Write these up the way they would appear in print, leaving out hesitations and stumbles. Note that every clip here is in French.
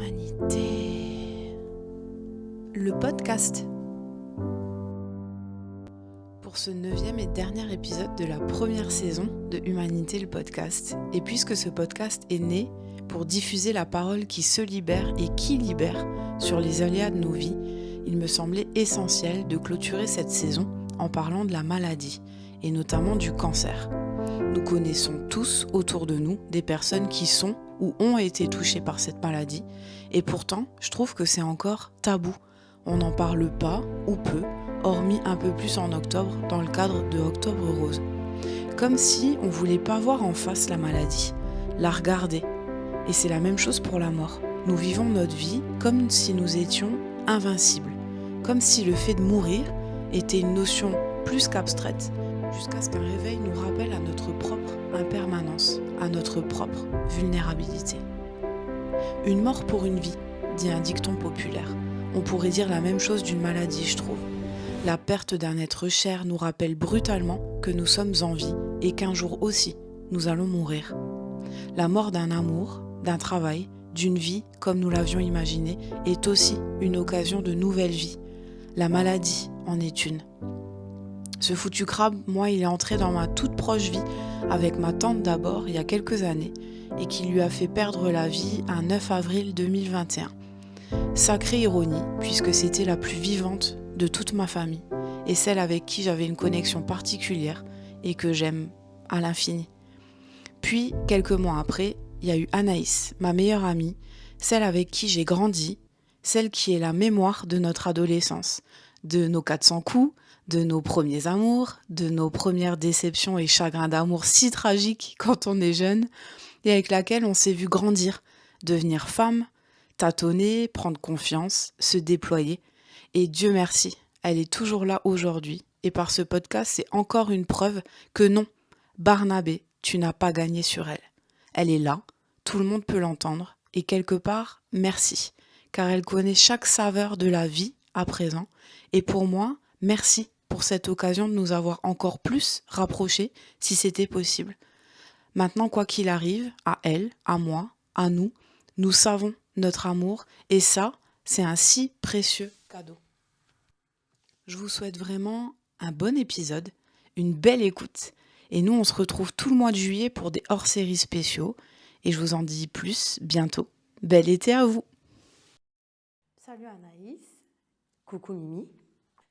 Humanité. Le podcast. Pour ce 9e et dernier épisode de la première saison de Humanité, le podcast. Et puisque ce podcast est né pour diffuser la parole qui se libère et qui libère sur les aléas de nos vies, il me semblait essentiel de clôturer cette saison en parlant de la maladie, et notamment du cancer. Nous connaissons tous autour de nous des personnes qui sont ou ont été touchées par cette maladie, et pourtant, je trouve que c'est encore tabou. On n'en parle pas ou peu, hormis un peu plus en octobre dans le cadre de Octobre Rose. Comme si on voulait pas voir en face la maladie, la regarder. Et c'est la même chose pour la mort. Nous vivons notre vie comme si nous étions invincibles, comme si le fait de mourir était une notion plus qu'abstraite, jusqu'à ce qu'un réveil nous rappelle à notre propre impermanence, à notre propre vulnérabilité. Une mort pour une vie, dit un dicton populaire. On pourrait dire la même chose d'une maladie, je trouve. La perte d'un être cher nous rappelle brutalement que nous sommes en vie et qu'un jour aussi, nous allons mourir. La mort d'un amour, d'un travail, d'une vie comme nous l'avions imaginé est aussi une occasion de nouvelle vie. La maladie en est une. Ce foutu crabe, moi, il est entré dans ma toute proche vie avec ma tante d'abord il y a quelques années et qui lui a fait perdre la vie un 9 avril 2021. Sacrée ironie, puisque c'était la plus vivante de toute ma famille et celle avec qui j'avais une connexion particulière et que j'aime à l'infini. Puis, quelques mois après, il y a eu Anaïs, ma meilleure amie, celle avec qui j'ai grandi, celle qui est la mémoire de notre adolescence, de nos 400 coups, de nos premiers amours, de nos premières déceptions et chagrins d'amour si tragiques quand on est jeune, et avec laquelle on s'est vu grandir, devenir femme, tâtonner, prendre confiance, se déployer. Et Dieu merci, elle est toujours là aujourd'hui. Et par ce podcast, c'est encore une preuve que non, Barnabé, tu n'as pas gagné sur elle. Elle est là, tout le monde peut l'entendre, et quelque part, merci, car elle connaît chaque saveur de la vie à présent. Et pour moi, merci pour cette occasion de nous avoir encore plus rapprochés, si c'était possible. Maintenant, quoi qu'il arrive, à elle, à moi, à nous, nous savons notre amour, et ça, c'est un si précieux cadeau. Je vous souhaite vraiment un bon épisode, une belle écoute, et nous, on se retrouve tout le mois de juillet pour des hors-séries spéciaux, et je vous en dis plus bientôt. Bel été à vous! Salut Anaïs. Coucou Mimi,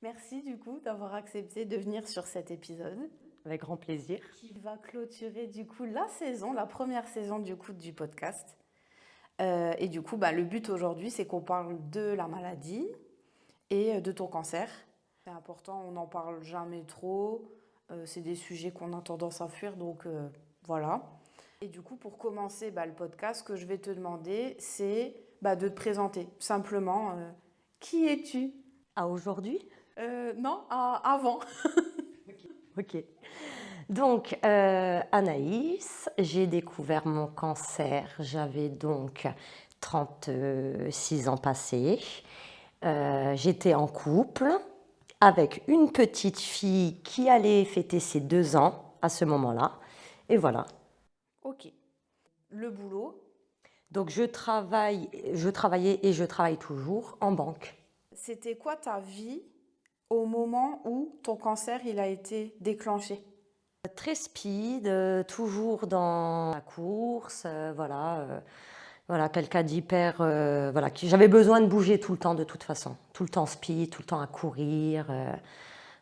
Merci du coup d'avoir accepté de venir sur cet épisode avec grand plaisir. qui va clôturer du coup la saison, la première saison du coup du podcast. Et du coup, le but aujourd'hui, c'est qu'on parle de la maladie et de ton cancer. C'est important, on n'en parle jamais trop. C'est des sujets qu'on a tendance à fuir, donc voilà. Et du coup, pour commencer le podcast, ce que je vais te demander, c'est de te présenter. Simplement, qui es-tu ? Aujourd'hui? Non, avant. Ok. Donc, Anaïs, j'ai découvert mon cancer, j'avais donc 36 ans passés. J'étais en couple avec une petite fille qui allait fêter ses 2 ans à ce moment-là. Et voilà. Ok. Le boulot, Donc, je travaillais et je travaille toujours en banque. c'était quoi ta vie au moment où ton cancer il a été déclenché ? Très speed, toujours dans la course, voilà, quelqu'un d'hyper, j'avais besoin de bouger tout le temps de toute façon, tout le temps speed, tout le temps à courir,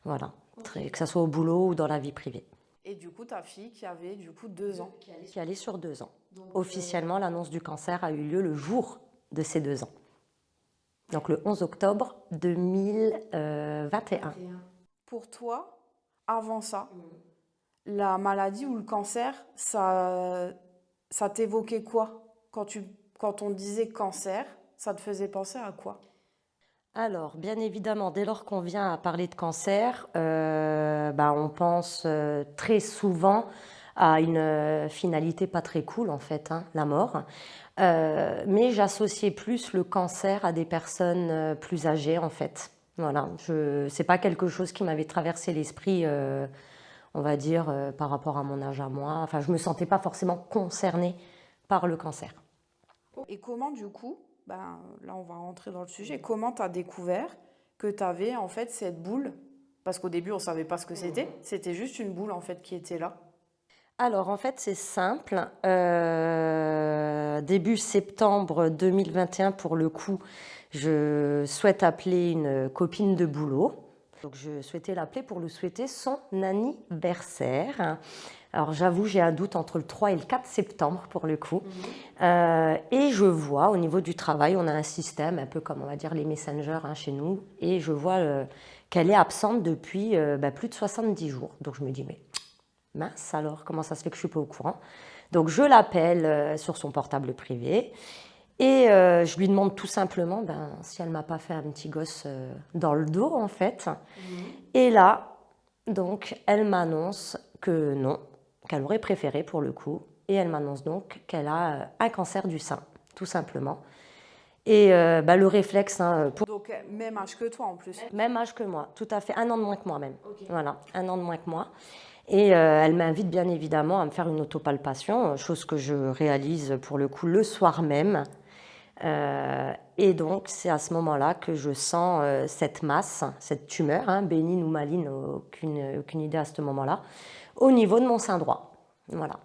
voilà, que ça soit au boulot ou dans la vie privée. Et du coup, ta fille qui avait du coup 2 ans. Qui allait sur 2 ans. Officiellement, l'annonce du cancer a eu lieu le jour de ces 2 ans. Donc le 11 octobre 2021. Pour toi, avant ça, la maladie ou le cancer, ça t'évoquait quoi ? Quand on disait cancer, ça te faisait penser à quoi ? Alors, bien évidemment, dès lors qu'on vient à parler de cancer, on pense très souvent à une finalité pas très cool, en fait, la mort. Mais j'associais plus le cancer à des personnes plus âgées, en fait. Voilà, c'est pas quelque chose qui m'avait traversé l'esprit, on va dire, par rapport à mon âge à moi. Enfin, je me sentais pas forcément concernée par le cancer. Et comment du coup, ben, là on va rentrer dans le sujet. Comment tu as découvert que tu avais en fait cette boule? Parce qu'au début on savait pas ce que c'était juste une boule en fait qui était là. Alors en fait c'est simple. Début septembre 2021 pour le coup, je souhaite appeler une copine de boulot. Donc je souhaitais l'appeler pour lui souhaiter son anniversaire. Alors j'avoue, j'ai un doute entre le 3 et le 4 septembre pour le coup. Et je vois au niveau du travail, on a un système un peu comme on va dire les messengers chez nous. Et je vois qu'elle est absente depuis plus de 70 jours. Donc je me dis mais mince alors, comment ça se fait que je ne suis pas au courant? Donc je l'appelle sur son portable privé. Et je lui demande tout simplement si elle m'a pas fait un petit gosse dans le dos en fait. Et là, donc, elle m'annonce que non, qu'elle aurait préféré pour le coup. Et elle m'annonce donc qu'elle a un cancer du sein, tout simplement. Et le réflexe, Donc même âge que toi en plus. même âge que moi, tout à fait, 1 an de moins que moi même. Okay. Voilà, 1 an de moins que moi. Et elle m'invite bien évidemment à me faire une autopalpation, chose que je réalise pour le coup le soir même. Et donc c'est à ce moment-là que je sens cette masse, cette tumeur, bénigne ou maligne, aucune idée à ce moment-là, au niveau de mon sein droit. Voilà.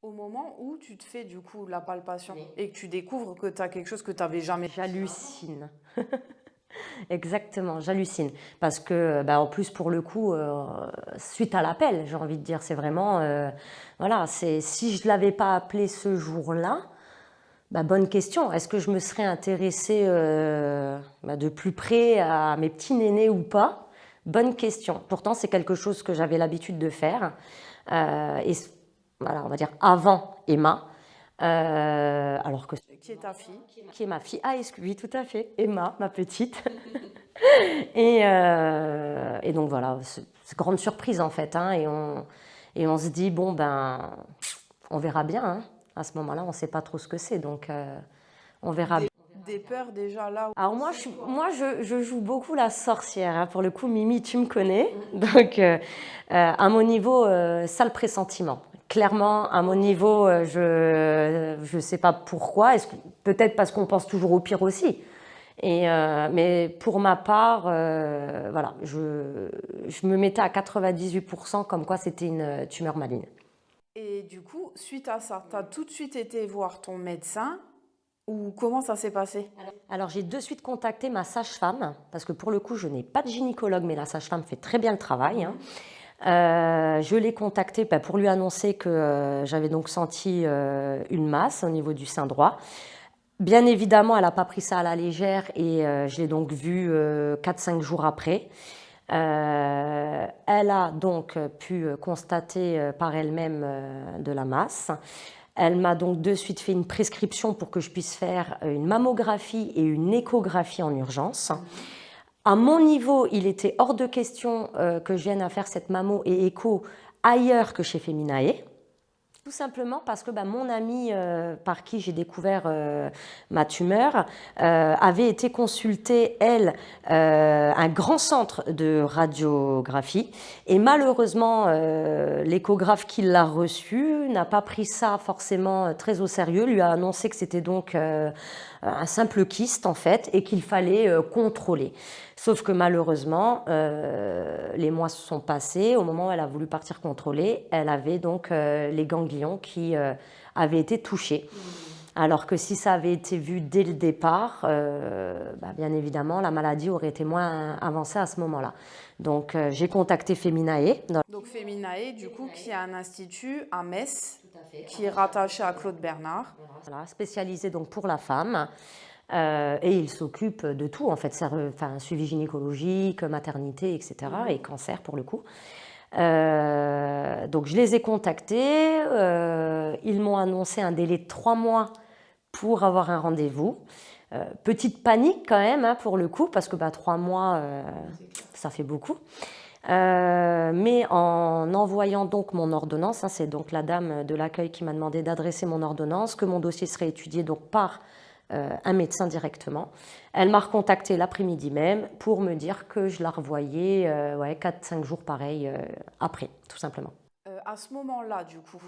Au moment où tu te fais du coup la palpation et que tu découvres que tu as quelque chose que tu n'avais jamais... J'hallucine. Exactement, j'hallucine. Parce que, en plus, pour le coup, suite à l'appel, j'ai envie de dire, c'est vraiment... voilà, si je ne l'avais pas appelé ce jour-là, bonne question. Est-ce que je me serais intéressée de plus près à mes petits nénés ou pas? Bonne question. Pourtant, c'est quelque chose que j'avais l'habitude de faire. Et voilà, on va dire avant Emma. Alors que qui est ta fille? Qui est ma fille. Ah, oui, tout à fait. Emma, ma petite. et donc voilà, c'est grande surprise en fait. Et on se dit, bon, on verra bien. À ce moment-là, on ne sait pas trop ce que c'est. Donc, on verra bien. Des peurs déjà là? Alors moi, je joue beaucoup la sorcière. Pour le coup, Mimi, tu me connais. Donc, à mon niveau, sale pressentiment. Clairement, à mon niveau, je ne sais pas pourquoi. Peut-être parce qu'on pense toujours au pire aussi. Mais pour ma part, voilà, je me mettais à 98% comme quoi c'était une tumeur maligne. Et du coup, suite à ça, tu as tout de suite été voir ton médecin ou comment ça s'est passé? Alors j'ai de suite contacté ma sage-femme, parce que pour le coup, je n'ai pas de gynécologue, mais la sage-femme fait très bien le travail. Je l'ai contactée pour lui annoncer que j'avais donc senti une masse au niveau du sein droit. Bien évidemment, elle n'a pas pris ça à la légère et je l'ai donc vue 4-5 jours après. Elle a donc pu constater par elle-même de la masse. Elle m'a donc de suite fait une prescription pour que je puisse faire une mammographie et une échographie en urgence. À mon niveau, il était hors de question que je vienne à faire cette mammo et écho ailleurs que chez Feminae. Tout simplement parce que mon amie par qui j'ai découvert ma tumeur avait été consulter, elle, un grand centre de radiographie. Et malheureusement, l'échographe qui l'a reçu n'a pas pris ça forcément très au sérieux, lui a annoncé que c'était donc un simple kyste en fait et qu'il fallait contrôler. Sauf que malheureusement, les mois se sont passés. Au moment où elle a voulu partir contrôler, elle avait donc les ganglions qui avaient été touchés. Alors que si ça avait été vu dès le départ, bien évidemment, la maladie aurait été moins avancée à ce moment-là. Donc j'ai contacté Feminae. Donc Feminae, du coup, qui est un institut à Metz, qui est rattaché à Claude Bernard. Voilà, spécialisé donc pour la femme. Et il s'occupe de tout, en fait, suivi gynécologique, maternité, etc., et cancer pour le coup. Donc je les ai contactés, ils m'ont annoncé un délai de 3 mois pour avoir un rendez-vous. Petite panique quand même pour le coup, parce que 3 mois, ça fait beaucoup. Mais en envoyant donc mon ordonnance, c'est donc la dame de l'accueil qui m'a demandé d'adresser mon ordonnance, que mon dossier serait étudié donc par un médecin directement. Elle m'a recontacté l'après-midi même pour me dire que je la revoyais 4-5 jours pareil après, tout simplement. À ce moment-là, du coup,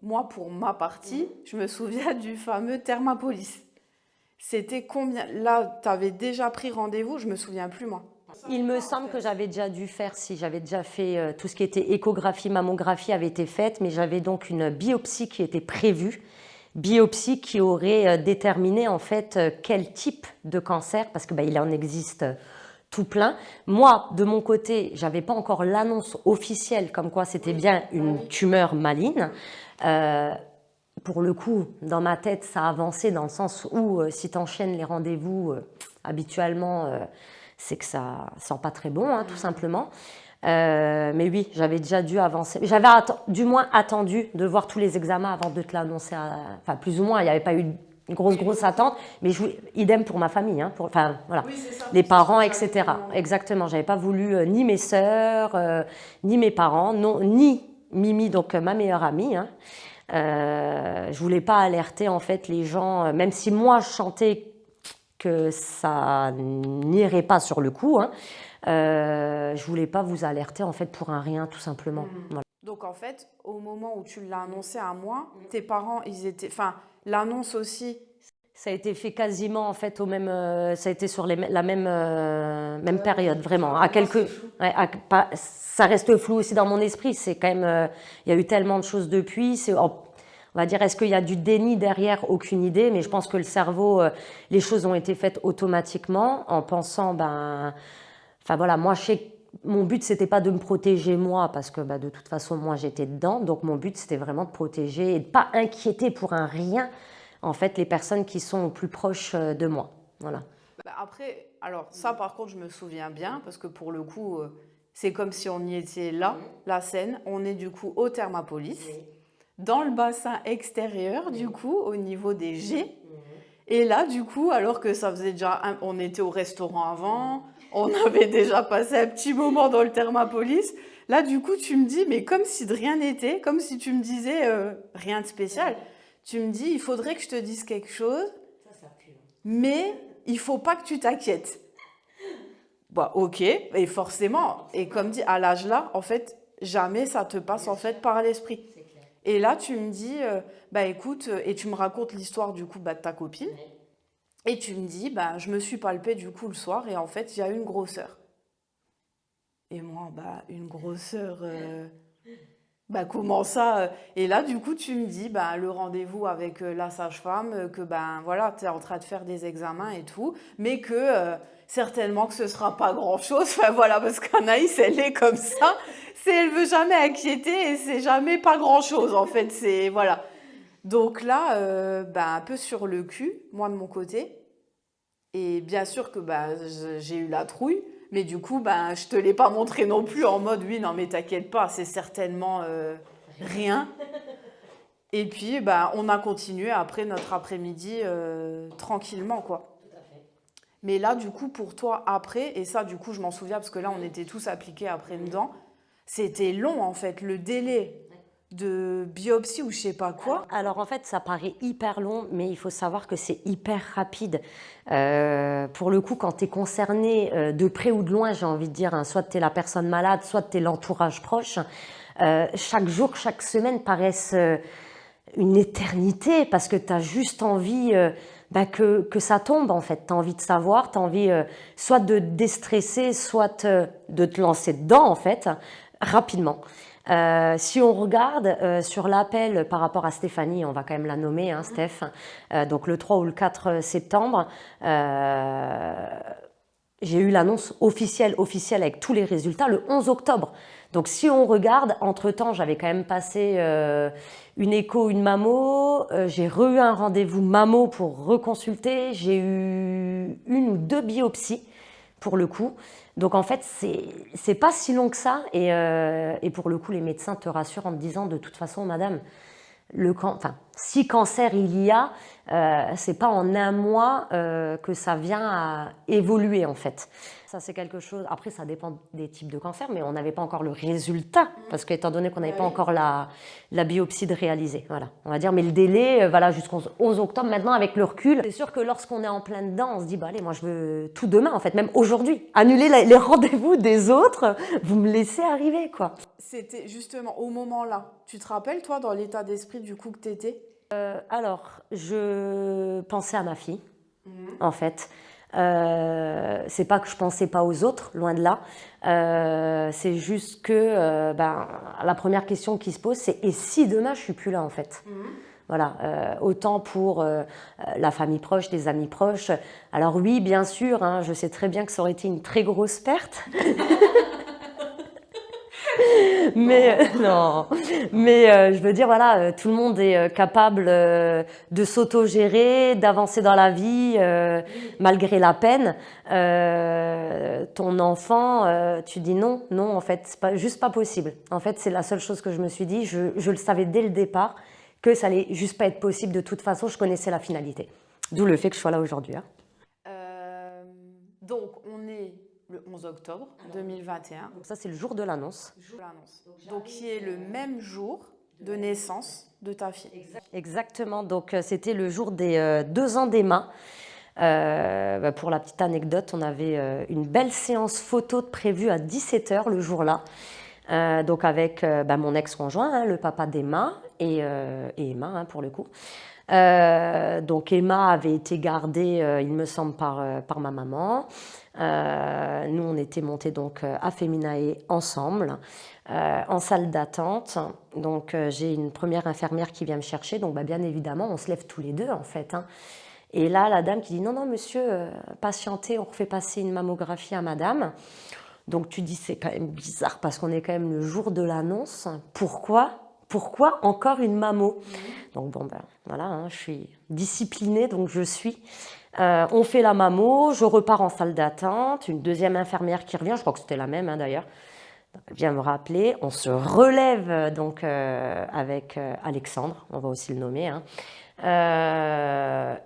moi, pour ma partie, je me souviens du fameux Thermapolis. C'était combien? Là, tu avais déjà pris rendez-vous, je me souviens plus moi. Il me semble que j'avais déjà dû faire, si j'avais déjà fait tout ce qui était échographie, mammographie avait été faite, mais j'avais donc une biopsie qui était prévue, biopsie qui aurait déterminé en fait quel type de cancer, parce que il en existe tout plein. Moi, de mon côté, j'avais pas encore l'annonce officielle comme quoi c'était bien une tumeur maligne. Pour le coup, dans ma tête, ça avançait dans le sens où si tu enchaînes les rendez-vous habituellement, c'est que ça sent pas très bon, tout simplement. Mais oui, j'avais déjà dû avancer. J'avais du moins attendu de voir tous les examens avant de te l'annoncer. Enfin, plus ou moins, il n'y avait pas eu une grosse attente. Mais idem pour ma famille, voilà, Oui, c'est ça, les c'est parents, ce que j'allais te etc. demander. Exactement. J'avais pas voulu ni mes sœurs, ni mes parents, non, ni Mimi, donc ma meilleure amie. Je voulais pas alerter en fait les gens, même si moi je sentais que ça n'irait pas sur le coup. Je voulais pas vous alerter en fait pour un rien tout simplement. Voilà. Donc en fait, au moment où tu l'as annoncé à moi, tes parents, ils étaient, enfin, l'annonce aussi. Ça a été fait quasiment en fait au même, ça a été sur la même période vraiment. À quelques, ouais, ça reste flou aussi dans mon esprit. C'est quand même, il y a eu tellement de choses depuis. On va dire, est-ce qu'il y a du déni derrière? Aucune idée, mais je pense que le cerveau, les choses ont été faites automatiquement en pensant, enfin voilà, moi je sais que mon but c'était pas de me protéger moi parce que de toute façon moi j'étais dedans, donc mon but c'était vraiment de protéger et de pas inquiéter pour un rien en fait les personnes qui sont au plus proches de moi. Voilà. Après, alors ça par contre, je me souviens bien parce que pour le coup, c'est comme si on y était là, la scène. On est du coup au Thermapolis, dans le bassin extérieur du coup, au niveau des jets. Et là, du coup, alors que ça faisait déjà, on était au restaurant avant, on avait déjà passé un petit moment dans le Thermapolis. Là, du coup, tu me dis, mais comme si de rien n'était, comme si tu me disais rien de spécial. Tu me dis, il faudrait que je te dise quelque chose, mais il faut pas que tu t'inquiètes. Bah, ok, et forcément, et comme dit, à l'âge là, en fait, jamais ça te passe en fait par l'esprit. Et là, tu me dis, écoute, et tu me racontes l'histoire du coup de ta copine. Et tu me dis, je me suis palpée du coup le soir et en fait, il y a une grosseur. Et moi, une grosseur, comment ça? Et là, du coup, tu me dis, le rendez-vous avec la sage-femme, que voilà, tu es en train de faire des examens et tout, mais que certainement que ce sera pas grand-chose. Enfin voilà, parce qu'Anaïs, elle est comme ça. Elle veut jamais inquiéter et c'est jamais pas grand-chose en fait. C'est voilà. Donc là, un peu sur le cul, moi de mon côté. Et bien sûr que j'ai eu la trouille, mais du coup, je te l'ai pas montré non plus en mode oui, non mais t'inquiète pas, c'est certainement rien. Et puis, on a continué après notre après-midi tranquillement, quoi. Mais là, du coup, pour toi, après, et ça, du coup, je m'en souviens parce que là, on était tous appliqués après dedans, c'était long en fait, le délai de biopsie ou je sais pas quoi. Alors en fait, ça paraît hyper long, mais il faut savoir que c'est hyper rapide. Pour le coup, quand tu es concerné de près ou de loin, j'ai envie de dire, soit tu es la personne malade, soit tu es l'entourage proche, chaque jour, chaque semaine paraissent une éternité parce que tu as juste envie que ça tombe en fait. Tu as envie de savoir, tu as envie soit de déstresser, soit de te lancer dedans en fait, rapidement. Si on regarde sur l'appel par rapport à Stéphanie, on va quand même la nommer, Steph, donc le 3 ou le 4 septembre, j'ai eu l'annonce officielle avec tous les résultats le 11 octobre. Donc si on regarde, entre-temps, j'avais quand même passé une écho, une mammo, j'ai eu un rendez-vous mammo pour reconsulter, j'ai eu une ou deux biopsies pour le coup. Donc en fait, c'est pas si long que ça. Et pour le coup, les médecins te rassurent en te disant de toute façon, madame, si cancer il y a, c'est pas en un mois que ça vient à évoluer en fait. Ça c'est quelque chose. Après, ça dépend des types de cancer, mais on n'avait pas encore le résultat parce qu'étant donné qu'on n'avait pas encore la biopsie de réaliser, voilà. On va dire, mais le délai, voilà, jusqu'au 11 octobre. Maintenant, avec le recul, c'est sûr que lorsqu'on est en plein dedans, on se dit, allez, moi je veux tout demain en fait, même aujourd'hui, annuler les rendez-vous des autres, vous me laissez arriver quoi. C'était justement au moment-là. Tu te rappelles, toi, dans l'état d'esprit du coup que t'étais? Alors, je pensais à ma fille. en fait. C'est pas que je pensais pas aux autres, loin de là. C'est juste que la première question qui se pose, c'est et si demain je suis plus là en fait. Voilà, autant pour la famille proche, les amis proches. Alors oui, bien sûr, hein, je sais très bien que ça aurait été une très grosse perte. Mais non, mais je veux dire, voilà, tout le monde est capable de s'auto-gérer, d'avancer dans la vie malgré la peine. Ton enfant, tu dis non, non, en fait, c'est pas, juste pas possible. En fait, c'est la seule chose que je me suis dit. Je le savais dès le départ que ça allait juste pas être possible. De toute façon, je connaissais la finalité. D'où le fait que je sois là aujourd'hui. Hein. Donc, on est le 11 octobre 2021. Donc ça, c'est le jour de l'annonce. Donc, qui est le même jour de naissance de ta fille. Exactement. Donc, c'était le jour des 2 ans d'Emma. Pour la petite anecdote, on avait une belle séance photo prévue à 17h le jour-là. Donc, avec mon ex-conjoint, hein, le papa d'Emma et Emma, hein, pour le coup. Donc Emma avait été gardée, il me semble, par ma maman. Nous, on était montés donc à Feminae ensemble, en salle d'attente. Donc j'ai une première infirmière qui vient me chercher. Donc bien évidemment, on se lève tous les deux en fait. Hein. Et là, la dame qui dit non, monsieur, patientez, on refait passer une mammographie à madame. Donc tu dis c'est quand même bizarre parce qu'on est quand même le jour de l'annonce. Pourquoi encore une mammo? Donc voilà, hein, je suis disciplinée, donc je suis. On fait la mammo, je repars en salle d'attente, une deuxième infirmière qui revient, je crois que c'était la même hein, d'ailleurs, elle vient me rappeler, on se relève donc avec Alexandre, on va aussi le nommer. Hein.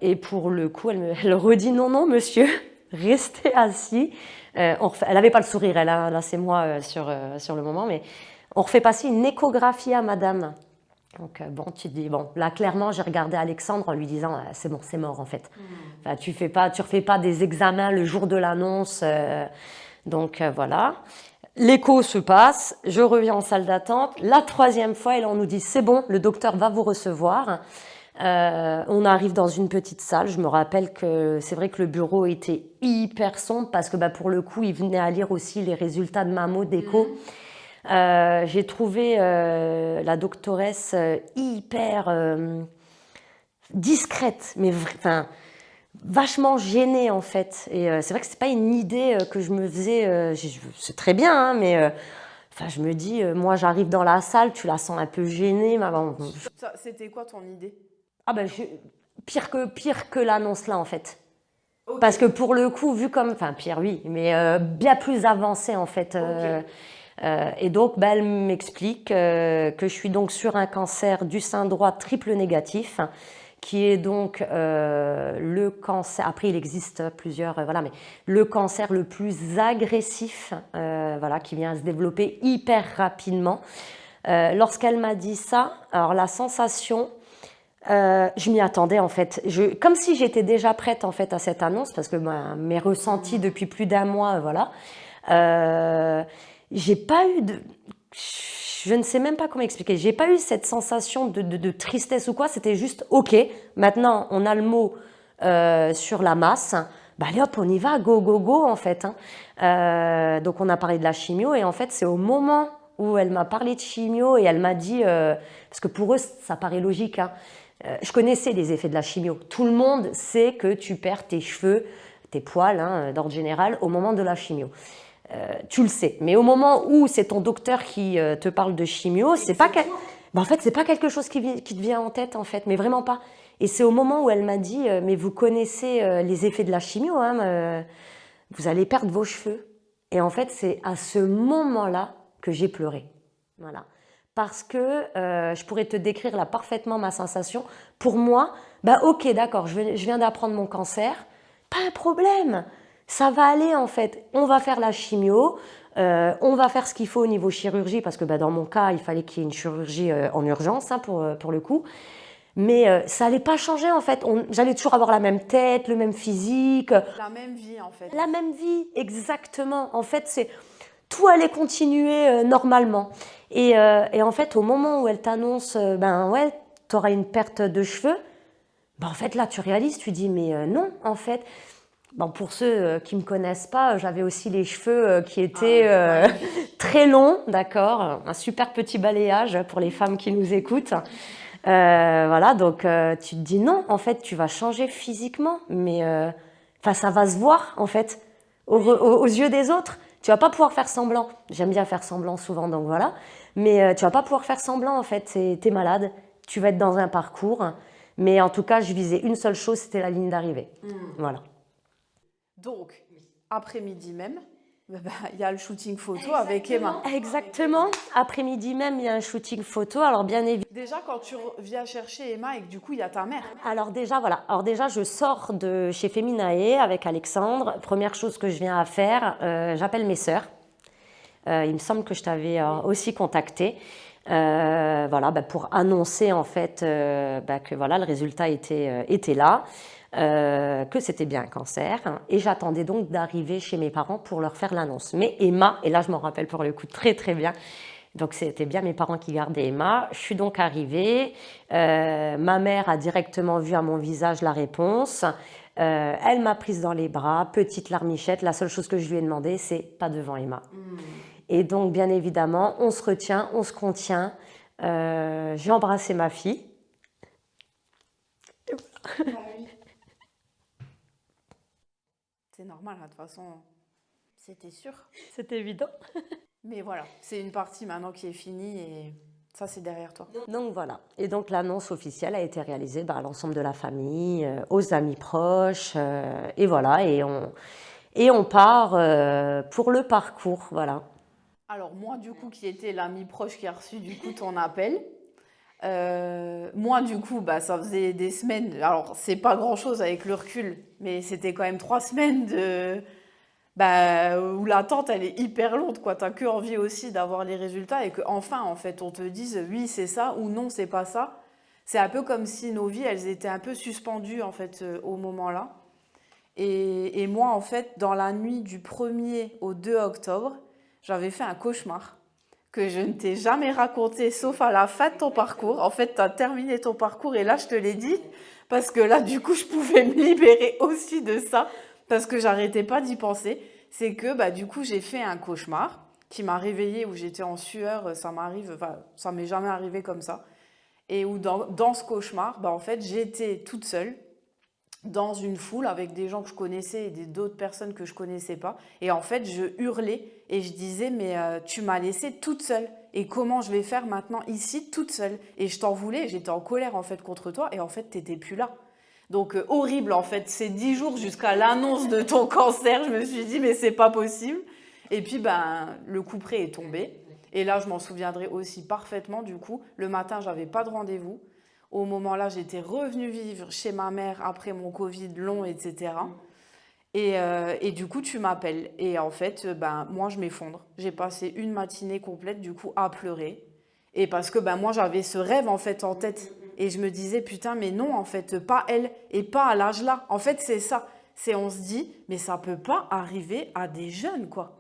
Et pour le coup, elle redit non, monsieur, restez assis. Elle n'avait pas le sourire, elle, là c'est moi sur le moment, mais on refait passer une échographie à madame. Donc tu te dis, là clairement j'ai regardé Alexandre en lui disant, c'est bon, c'est mort en fait. Enfin, tu refais pas des examens le jour de l'annonce. Donc voilà. L'écho se passe, je reviens en salle d'attente. La 3e fois, et là on nous dit, c'est bon, le docteur va vous recevoir. On arrive dans une petite salle. Je me rappelle que c'est vrai que le bureau était hyper sombre parce que pour le coup, il venait à lire aussi les résultats de mammo d'écho. J'ai trouvé la doctoresse hyper discrète, mais vachement gênée en fait. Et c'est vrai que c'est pas une idée que je me faisais. C'est très bien, hein, mais je me dis, moi j'arrive dans la salle, tu la sens un peu gênée. C'était quoi ton idée? Pire que l'annonce là en fait. Okay. Parce que pour le coup, vu comme, pire oui, mais bien plus avancé en fait. Okay. Et donc, elle m'explique que je suis donc sur un cancer du sein droit triple négatif, qui est donc le cancer. Après, il existe plusieurs, mais le cancer le plus agressif, qui vient se développer hyper rapidement. Lorsqu'elle m'a dit ça, alors la sensation. Je m'y attendais en fait, comme si j'étais déjà prête en fait à cette annonce parce que mes ressentis depuis plus d'1 mois, j'ai pas eu je ne sais même pas comment expliquer, j'ai pas eu cette sensation de tristesse ou quoi, c'était juste ok, maintenant on a le mot sur la masse, allez hop on y va, go go go en fait. Hein. Donc on a parlé de la chimio et en fait c'est au moment où elle m'a parlé de chimio et elle m'a dit, parce que pour eux ça paraît logique, hein, je connaissais les effets de la chimio. Tout le monde sait que tu perds tes cheveux, tes poils, hein, d'ordre général, au moment de la chimio. Tu le sais. Mais au moment où c'est ton docteur qui te parle de chimio, c'est pas en fait, c'est pas quelque chose qui te vient en tête, en fait, mais vraiment pas. Et c'est au moment où elle m'a dit, mais vous connaissez les effets de la chimio, hein, vous allez perdre vos cheveux. Et en fait, c'est à ce moment-là que j'ai pleuré. Voilà. Parce que je pourrais te décrire là parfaitement ma sensation. Pour moi, ok, d'accord, je viens d'apprendre mon cancer, pas un problème, ça va aller en fait. On va faire la chimio, on va faire ce qu'il faut au niveau chirurgie, parce que dans mon cas, il fallait qu'il y ait une chirurgie en urgence hein, pour le coup. Mais ça n'allait pas changer en fait. J'allais toujours avoir la même tête, le même physique. La même vie en fait. La même vie, exactement. En fait, tout allait continuer normalement. Et en fait, au moment où elle t'annonce, tu auras une perte de cheveux, En fait, là, tu réalises, tu dis, mais non, en fait. Bon, pour ceux qui ne me connaissent pas, j'avais aussi les cheveux qui étaient très longs, d'accord, un super petit balayage pour les femmes qui nous écoutent. Voilà, donc tu te dis non, en fait, tu vas changer physiquement, mais ça va se voir, en fait, aux yeux des autres. Tu vas pas pouvoir faire semblant. J'aime bien faire semblant souvent, donc voilà. Mais tu vas pas pouvoir faire semblant, en fait. T'es malade, tu vas être dans un parcours. Mais en tout cas, je visais une seule chose, c'était la ligne d'arrivée. Voilà. Donc, après-midi même, il y a le shooting photo avec Emma. Exactement. Après-midi même, il y a un shooting photo. Alors, bien évidemment. Déjà, quand tu viens chercher Emma et que du coup, il y a ta mère. Alors déjà, voilà. Alors déjà, je sors de chez Feminae avec Alexandre. Première chose que je viens à faire, j'appelle mes sœurs. Il me semble que je t'avais aussi contacté. Voilà, pour annoncer en fait que voilà, le résultat était là. Que c'était bien un cancer, et j'attendais donc d'arriver chez mes parents pour leur faire l'annonce. Mais Emma, et là je m'en rappelle pour le coup très très bien, donc c'était bien mes parents qui gardaient Emma, je suis donc arrivée, ma mère a directement vu à mon visage la réponse, elle m'a prise dans les bras, petite larmichette, la seule chose que je lui ai demandé c'est pas devant Emma. Et donc bien évidemment on se retient, on se contient, j'ai embrassé ma fille. C'est normal, de toute façon, c'était sûr. C'était évident. Mais voilà, c'est une partie maintenant qui est finie et ça, c'est derrière toi. Donc voilà. Et donc l'annonce officielle a été réalisée à l'ensemble de la famille, aux amis proches, et voilà. Et on part pour le parcours, voilà. Alors moi, du coup, qui était l'ami proche qui a reçu du coup ton appel, moi, du coup, ça faisait des semaines. Alors, c'est pas grand-chose avec le recul, mais c'était quand même 3 semaines où l'attente, elle est hyper longue, quoi. T'as que envie aussi d'avoir les résultats et qu'enfin, en fait, on te dise oui, c'est ça ou non, c'est pas ça. C'est un peu comme si nos vies, elles étaient un peu suspendues, en fait, au moment-là. Et moi, en fait, dans la nuit du 1er au 2 octobre, j'avais fait un cauchemar que je ne t'ai jamais raconté, sauf à la fin de ton parcours. En fait, tu as terminé ton parcours et là, je te l'ai dit, parce que là, du coup, je pouvais me libérer aussi de ça, parce que j'arrêtais pas d'y penser. C'est que, du coup, j'ai fait un cauchemar qui m'a réveillée, où j'étais en sueur, ça m'est jamais arrivé comme ça. Et où dans ce cauchemar, en fait, j'étais toute seule, dans une foule avec des gens que je connaissais et d'autres personnes que je connaissais pas. Et en fait, je hurlais et je disais, mais tu m'as laissée toute seule. Et comment je vais faire maintenant ici toute seule? Et je t'en voulais, j'étais en colère en fait contre toi et en fait, t'étais plus là. Donc horrible en fait, ces 10 jours jusqu'à l'annonce de ton cancer, je me suis dit, mais c'est pas possible. Et puis, le couperet est tombé. Et là, je m'en souviendrai aussi parfaitement du coup. Le matin, j'avais pas de rendez-vous. Au moment-là, j'étais revenue vivre chez ma mère après mon Covid long, etc. Et du coup, tu m'appelles. Et en fait, moi, je m'effondre. J'ai passé une matinée complète, du coup, à pleurer. Et parce que moi, j'avais ce rêve, en fait, en tête. Et je me disais, putain, mais non, en fait, pas elle. Et pas à l'âge là. En fait, c'est ça. On se dit, mais ça peut pas arriver à des jeunes, quoi.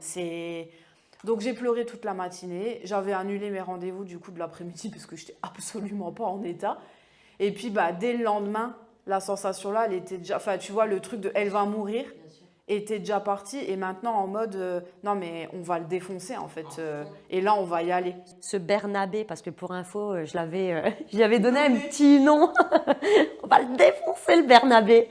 Donc, j'ai pleuré toute la matinée. J'avais annulé mes rendez-vous, du coup, de l'après-midi, parce que je n'étais absolument pas en état. Et puis, dès le lendemain, la sensation-là, elle était déjà... Enfin, tu vois, le truc de « elle va mourir » était déjà parti. Et maintenant, en mode non, mais on va le défoncer, en fait. Et là, on va y aller. Ce Bernabé, parce que pour info, je lui avais donné un petit nom. On va le défoncer, le Bernabé.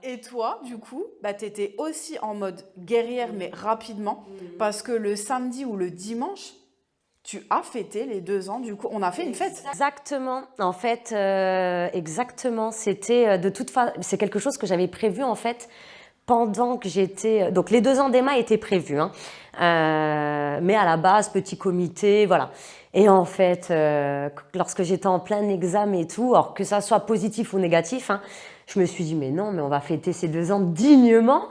Et toi, du coup, tu étais aussi en mode guerrière, mais rapidement. Parce que le samedi ou le dimanche... Tu as fêté les 2 ans, du coup, on a fait une fête. Exactement, en fait, exactement. C'était de toute façon, c'est quelque chose que j'avais prévu en fait pendant que j'étais. Donc les 2 ans d'Emma étaient prévus, hein. Mais à la base, petit comité, voilà. Et en fait, lorsque j'étais en plein examen et tout, alors que ça soit positif ou négatif, hein, je me suis dit mais non, mais on va fêter ces 2 ans dignement.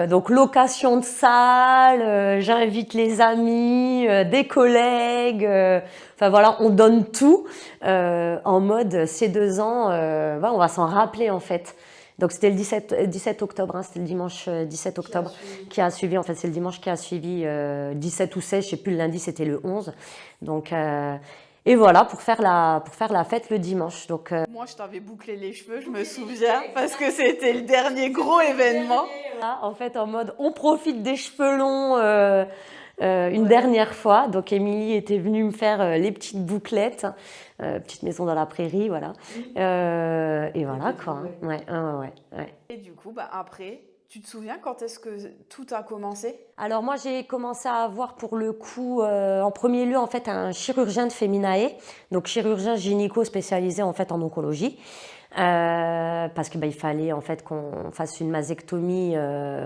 Donc location de salle, j'invite les amis, des collègues, enfin voilà, on donne tout en mode ces 2 ans, on va s'en rappeler en fait. Donc c'était le 17 octobre, hein, c'était le dimanche 17 octobre qui a suivi, en fait c'est le dimanche qui a suivi 17 ou 16, je sais plus, le lundi c'était le 11. Donc Et voilà, pour faire la fête le dimanche. Donc, Moi, je t'avais bouclé les cheveux, je me souviens, parce que c'était le dernier gros événement. voilà, en fait, en mode, on profite des cheveux longs une dernière fois. Donc, Émilie était venue me faire les petites bouclettes, petite maison dans la prairie, voilà. Et voilà, quoi. Ouais. Et du coup, après, tu te souviens quand est-ce que tout a commencé? Alors moi j'ai commencé à avoir pour le coup en premier lieu en fait un chirurgien de Feminae, donc chirurgien gynéco spécialisé en fait en oncologie, parce que il fallait en fait qu'on fasse une mastectomie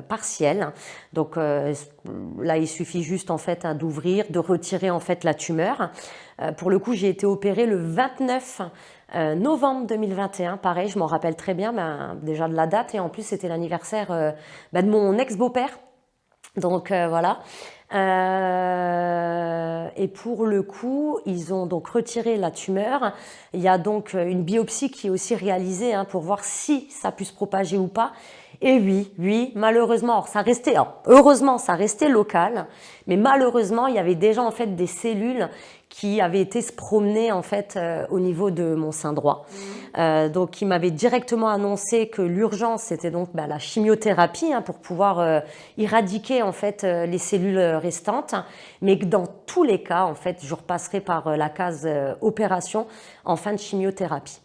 partielle. Donc là il suffit juste en fait d'ouvrir, de retirer en fait la tumeur. Pour le coup j'ai été opérée le 29 novembre 2021, pareil, je m'en rappelle très bien, déjà de la date, et en plus c'était l'anniversaire de mon ex-beau-père. Donc voilà. Et pour le coup, ils ont donc retiré la tumeur. Il y a donc une biopsie qui est aussi réalisée pour voir si ça pu se propager ou pas. Et oui, malheureusement, heureusement, ça restait local, mais malheureusement, il y avait déjà en fait des cellules qui avaient été se promener en fait au niveau de mon sein droit. Donc, il m'avait directement annoncé que l'urgence c'était donc la chimiothérapie pour pouvoir éradiquer en fait les cellules restantes, mais que dans tous les cas, en fait, je repasserai par la case opération en fin de chimiothérapie.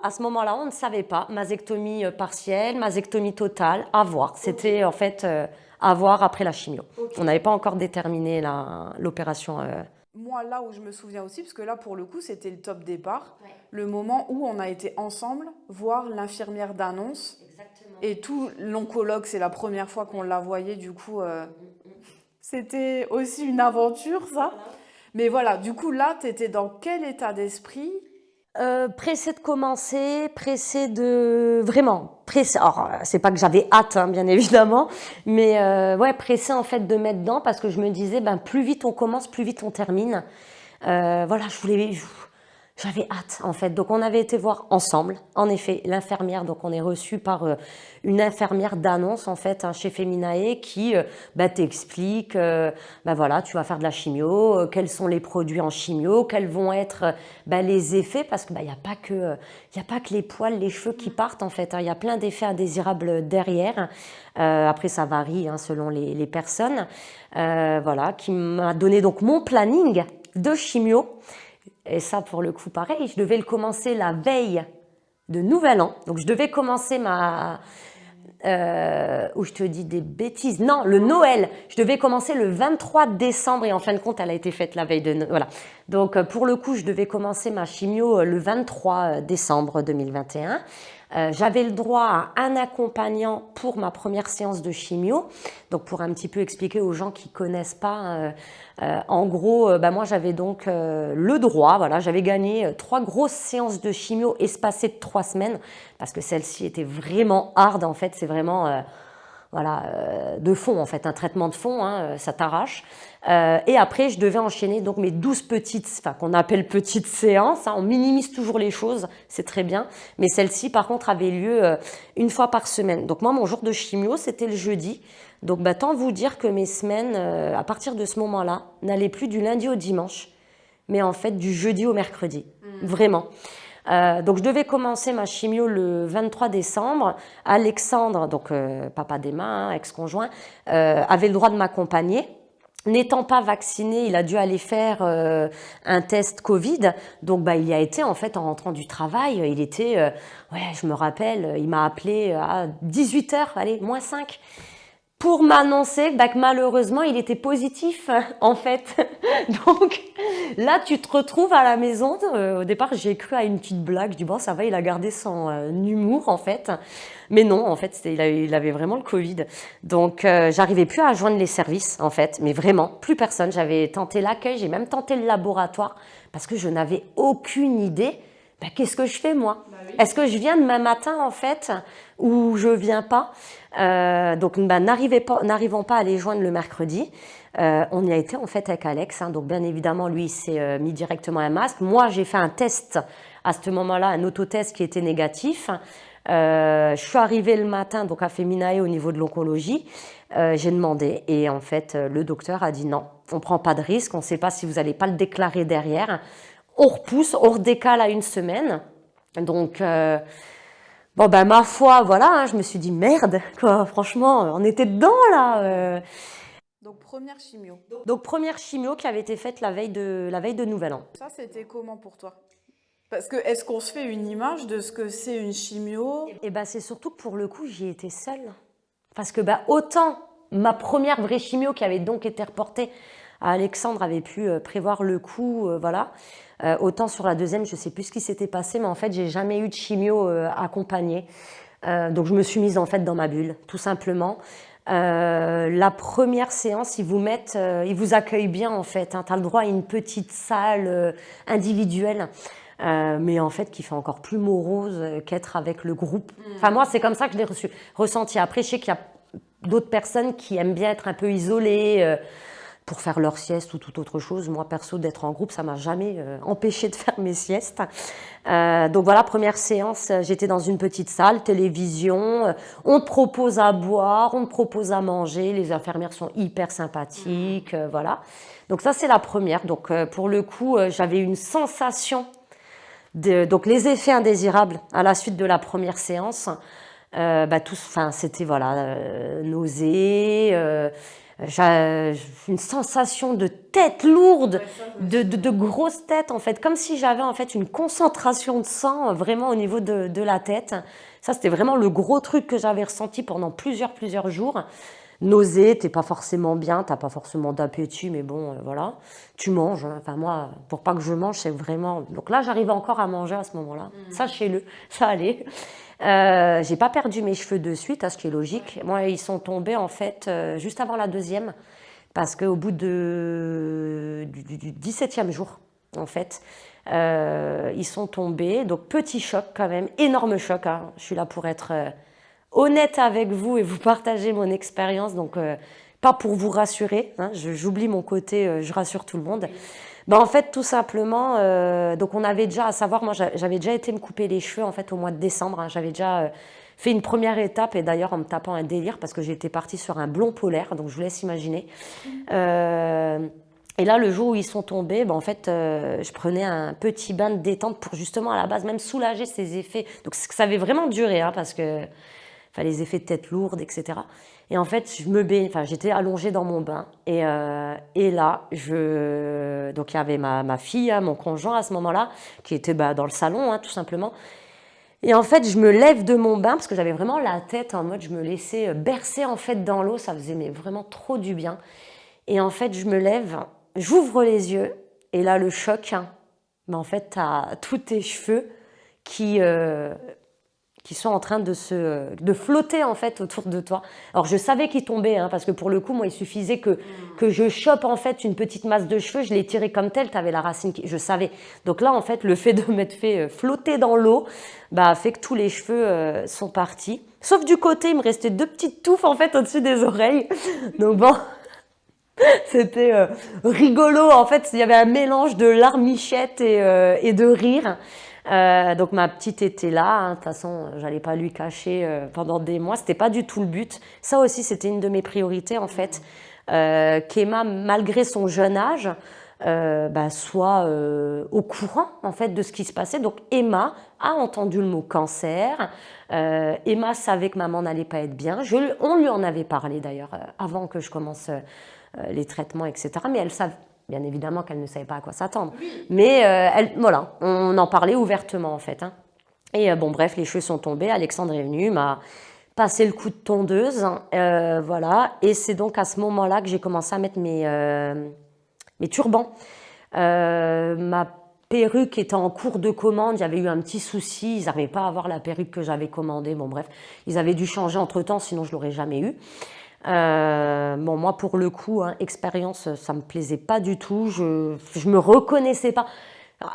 À ce moment-là, on ne savait pas, mastectomie partielle, mastectomie totale, à voir. C'était en fait à voir après la chimio. On n'avait pas encore déterminé l'opération. Moi, là où je me souviens aussi, parce que là, pour le coup, c'était le top départ, le moment où on a été ensemble voir l'infirmière d'annonce. Exactement. Et tout l'oncologue, c'est la première fois qu'on la voyait, du coup, c'était aussi une aventure, ça. Voilà. Mais voilà, du coup, là, tu étais dans quel état d'esprit? Pressée de commencer, pressée de... Vraiment, pressée... Alors, c'est pas que j'avais hâte, bien évidemment, mais pressée en fait de mettre dedans parce que je me disais, plus vite on commence, plus vite on termine. Voilà, j'avais hâte en fait. Donc on avait été voir ensemble, en effet, l'infirmière. Donc on est reçu par une infirmière d'annonce en fait chez Feminae qui t'explique, voilà, tu vas faire de la chimio, quels sont les produits en chimio, quels vont être les effets, parce que y a pas que les poils, les cheveux qui partent en fait. Il y a plein d'effets indésirables derrière. Après ça varie selon les personnes. Voilà, qui m'a donné donc mon planning de chimio. Et ça, pour le coup, pareil, je devais le commencer la veille de Nouvel An. Donc, je devais commencer où je te dis des bêtises. Non, le Noël. Je devais commencer le 23 décembre et en fin de compte, elle a été faite la veille de Noël. Voilà. Donc, pour le coup, je devais commencer ma chimio le 23 décembre 2021. J'avais le droit à un accompagnant pour ma première séance de chimio. Donc, pour un petit peu expliquer aux gens qui connaissent pas, en gros, moi, j'avais donc le droit. Voilà, j'avais gagné 3 grosses séances de chimio espacées de 3 semaines parce que celle-ci était vraiment hard. En fait, c'est vraiment de fond en fait, un traitement de fond, ça t'arrache. Et après, je devais enchaîner donc mes 12 petites, qu'on appelle petites séances. On minimise toujours les choses, c'est très bien. Mais celle-ci, par contre, avait lieu une fois par semaine. Donc moi, mon jour de chimio, c'était le jeudi. Donc tant vous dire que mes semaines, à partir de ce moment-là, n'allaient plus du lundi au dimanche, mais en fait du jeudi au mercredi. Vraiment. Donc je devais commencer ma chimio le 23 décembre. Alexandre, donc papa d'Emma, ex-conjoint, avait le droit de m'accompagner. N'étant pas vacciné, il a dû aller faire un test Covid. Donc il y a été en fait en rentrant du travail. Il était, je me rappelle, il m'a appelé à 18h, allez, moins 5. Pour m'annoncer que malheureusement, il était positif, en fait. Donc, là, tu te retrouves à la maison. Au départ, j'ai cru à une petite blague. Je dis, bon, ça va, il a gardé son humour, en fait. Mais non, en fait, il avait vraiment le Covid. Donc, j'arrivais plus à joindre les services, en fait. Mais vraiment, plus personne. J'avais tenté l'accueil, j'ai même tenté le laboratoire parce que je n'avais aucune idée. Qu'est-ce que je fais, moi? Oui. Est-ce que je viens demain matin, en fait, ou je viens pas? Donc, n'arrivons pas à les joindre le mercredi. On y a été, en fait, avec Alex. Donc, bien évidemment, lui, il s'est mis directement un masque. Moi, j'ai fait un test à ce moment-là, un autotest qui était négatif. Je suis arrivée le matin, donc à Feminae au niveau de l'oncologie. J'ai demandé et en fait, le docteur a dit non. on ne prend pas de risque, on ne sait pas si vous n'allez pas le déclarer derrière. On repousse, on redécale à 1 semaine. Donc, bon, ben, ma foi, voilà, hein, je me suis dit, merde, quoi, franchement, on était dedans, là. Donc, première chimio. Donc, première chimio qui avait été faite la veille de Nouvel An. Ça, c'était comment pour toi? Parce que, est-ce qu'on se fait une image de ce que c'est une chimio? Et ben, c'est surtout que pour le coup, j'y étais seule. Parce que, ben, autant ma première vraie chimio qui avait donc été reportée à Alexandre avait pu prévoir le coup, voilà. Autant sur la deuxième, je ne sais plus ce qui s'était passé, mais en fait, j'ai jamais eu de chimio accompagnée. Donc, je me suis mise en fait dans ma bulle, tout simplement. La première séance, ils vous accueillent bien en fait. Hein. Tu as le droit à une petite salle individuelle. Mais en fait qui fait encore plus morose qu'être avec le groupe. Enfin moi c'est comme ça que je l'ai ressenti. Après je sais qu'il y a d'autres personnes qui aiment bien être un peu isolées pour faire leur sieste ou toute autre chose. Moi perso d'être en groupe ça m'a jamais empêché de faire mes siestes. Donc voilà, première séance, j'étais dans une petite salle, télévision, on te propose à boire, on te propose à manger, les infirmières sont hyper sympathiques, voilà. Donc ça c'est la première. Donc pour le coup j'avais une sensation donc les effets indésirables à la suite de la première séance, c'était voilà, nausée, une sensation de tête lourde, de grosse tête en fait, comme si j'avais en fait une concentration de sang vraiment au niveau de la tête. Ça c'était vraiment le gros truc que j'avais ressenti pendant plusieurs jours. Nausée, t'es pas forcément bien, t'as pas forcément d'appétit, mais bon, voilà. Tu manges, hein. Enfin moi, pour pas que je mange, c'est vraiment... Donc là, j'arrivais encore à manger à ce moment-là. Sachez-le, ça allait. J'ai pas perdu mes cheveux de suite, ce qui est logique. Moi, ils sont tombés en fait juste avant la deuxième, parce qu'au bout du 17e jour, en fait, ils sont tombés. Donc petit choc quand même, énorme choc. Hein. Je suis là pour être... honnête avec vous et vous partager mon expérience, donc pas pour vous rassurer, hein, j'oublie mon côté, je rassure tout le monde. Ben, en fait, tout simplement, donc on avait déjà, à savoir, moi j'avais déjà été me couper les cheveux en fait au mois de décembre, hein, j'avais déjà fait une première étape et d'ailleurs en me tapant un délire parce que j'étais partie sur un blond polaire, donc je vous laisse imaginer. Et là, le jour où ils sont tombés, ben, en fait, je prenais un petit bain de détente pour justement à la base même soulager ces effets. Donc ça avait vraiment duré, hein, parce que enfin, les effets de tête lourde, etc. Et en fait, j'étais allongée dans mon bain. Et là, donc il y avait ma fille, hein, mon conjoint à ce moment-là, qui était dans le salon, hein, tout simplement. Et en fait, je me lève de mon bain, parce que j'avais vraiment la tête en mode, je me laissais bercer en fait dans l'eau, ça faisait vraiment trop du bien. Et en fait, je me lève, j'ouvre les yeux, et là, le choc, hein, en fait, t'as tous tes cheveux qui sont en train de flotter en fait autour de toi. Alors je savais qu'ils tombaient, hein, parce que pour le coup, moi, il suffisait que je chope en fait une petite masse de cheveux, je l'ai tirée comme telle, t'avais la racine, je savais. Donc là, en fait, le fait de m'être fait flotter dans l'eau, fait que tous les cheveux sont partis. Sauf du côté, il me restait 2 petites touffes en fait au-dessus des oreilles. Donc bon, c'était rigolo. En fait, il y avait un mélange de larmichette et de rire. Donc ma petite était là, hein. De toute façon j'allais pas lui cacher pendant des mois, c'était pas du tout le but. Ça aussi c'était une de mes priorités en fait, qu'Emma malgré son jeune âge soit au courant en fait de ce qui se passait. Donc Emma a entendu le mot cancer, Emma savait que maman n'allait pas être bien, on lui en avait parlé d'ailleurs avant que je commence les traitements, etc. Mais elle savait bien évidemment qu'elle ne savait pas à quoi s'attendre. Oui. Mais voilà, on en parlait ouvertement en fait. Hein. Et bon bref, les cheveux sont tombés, Alexandre est venu, m'a passé le coup de tondeuse, hein, voilà. Et c'est donc à ce moment-là que j'ai commencé à mettre mes turbans. Ma perruque était en cours de commande, il y avait eu un petit souci, ils n'arrivaient pas à avoir la perruque que j'avais commandée. Bon bref, ils avaient dû changer entre-temps, sinon je ne l'aurais jamais eu. Bon, moi pour le coup, hein, expérience, ça me plaisait pas du tout. Je me reconnaissais pas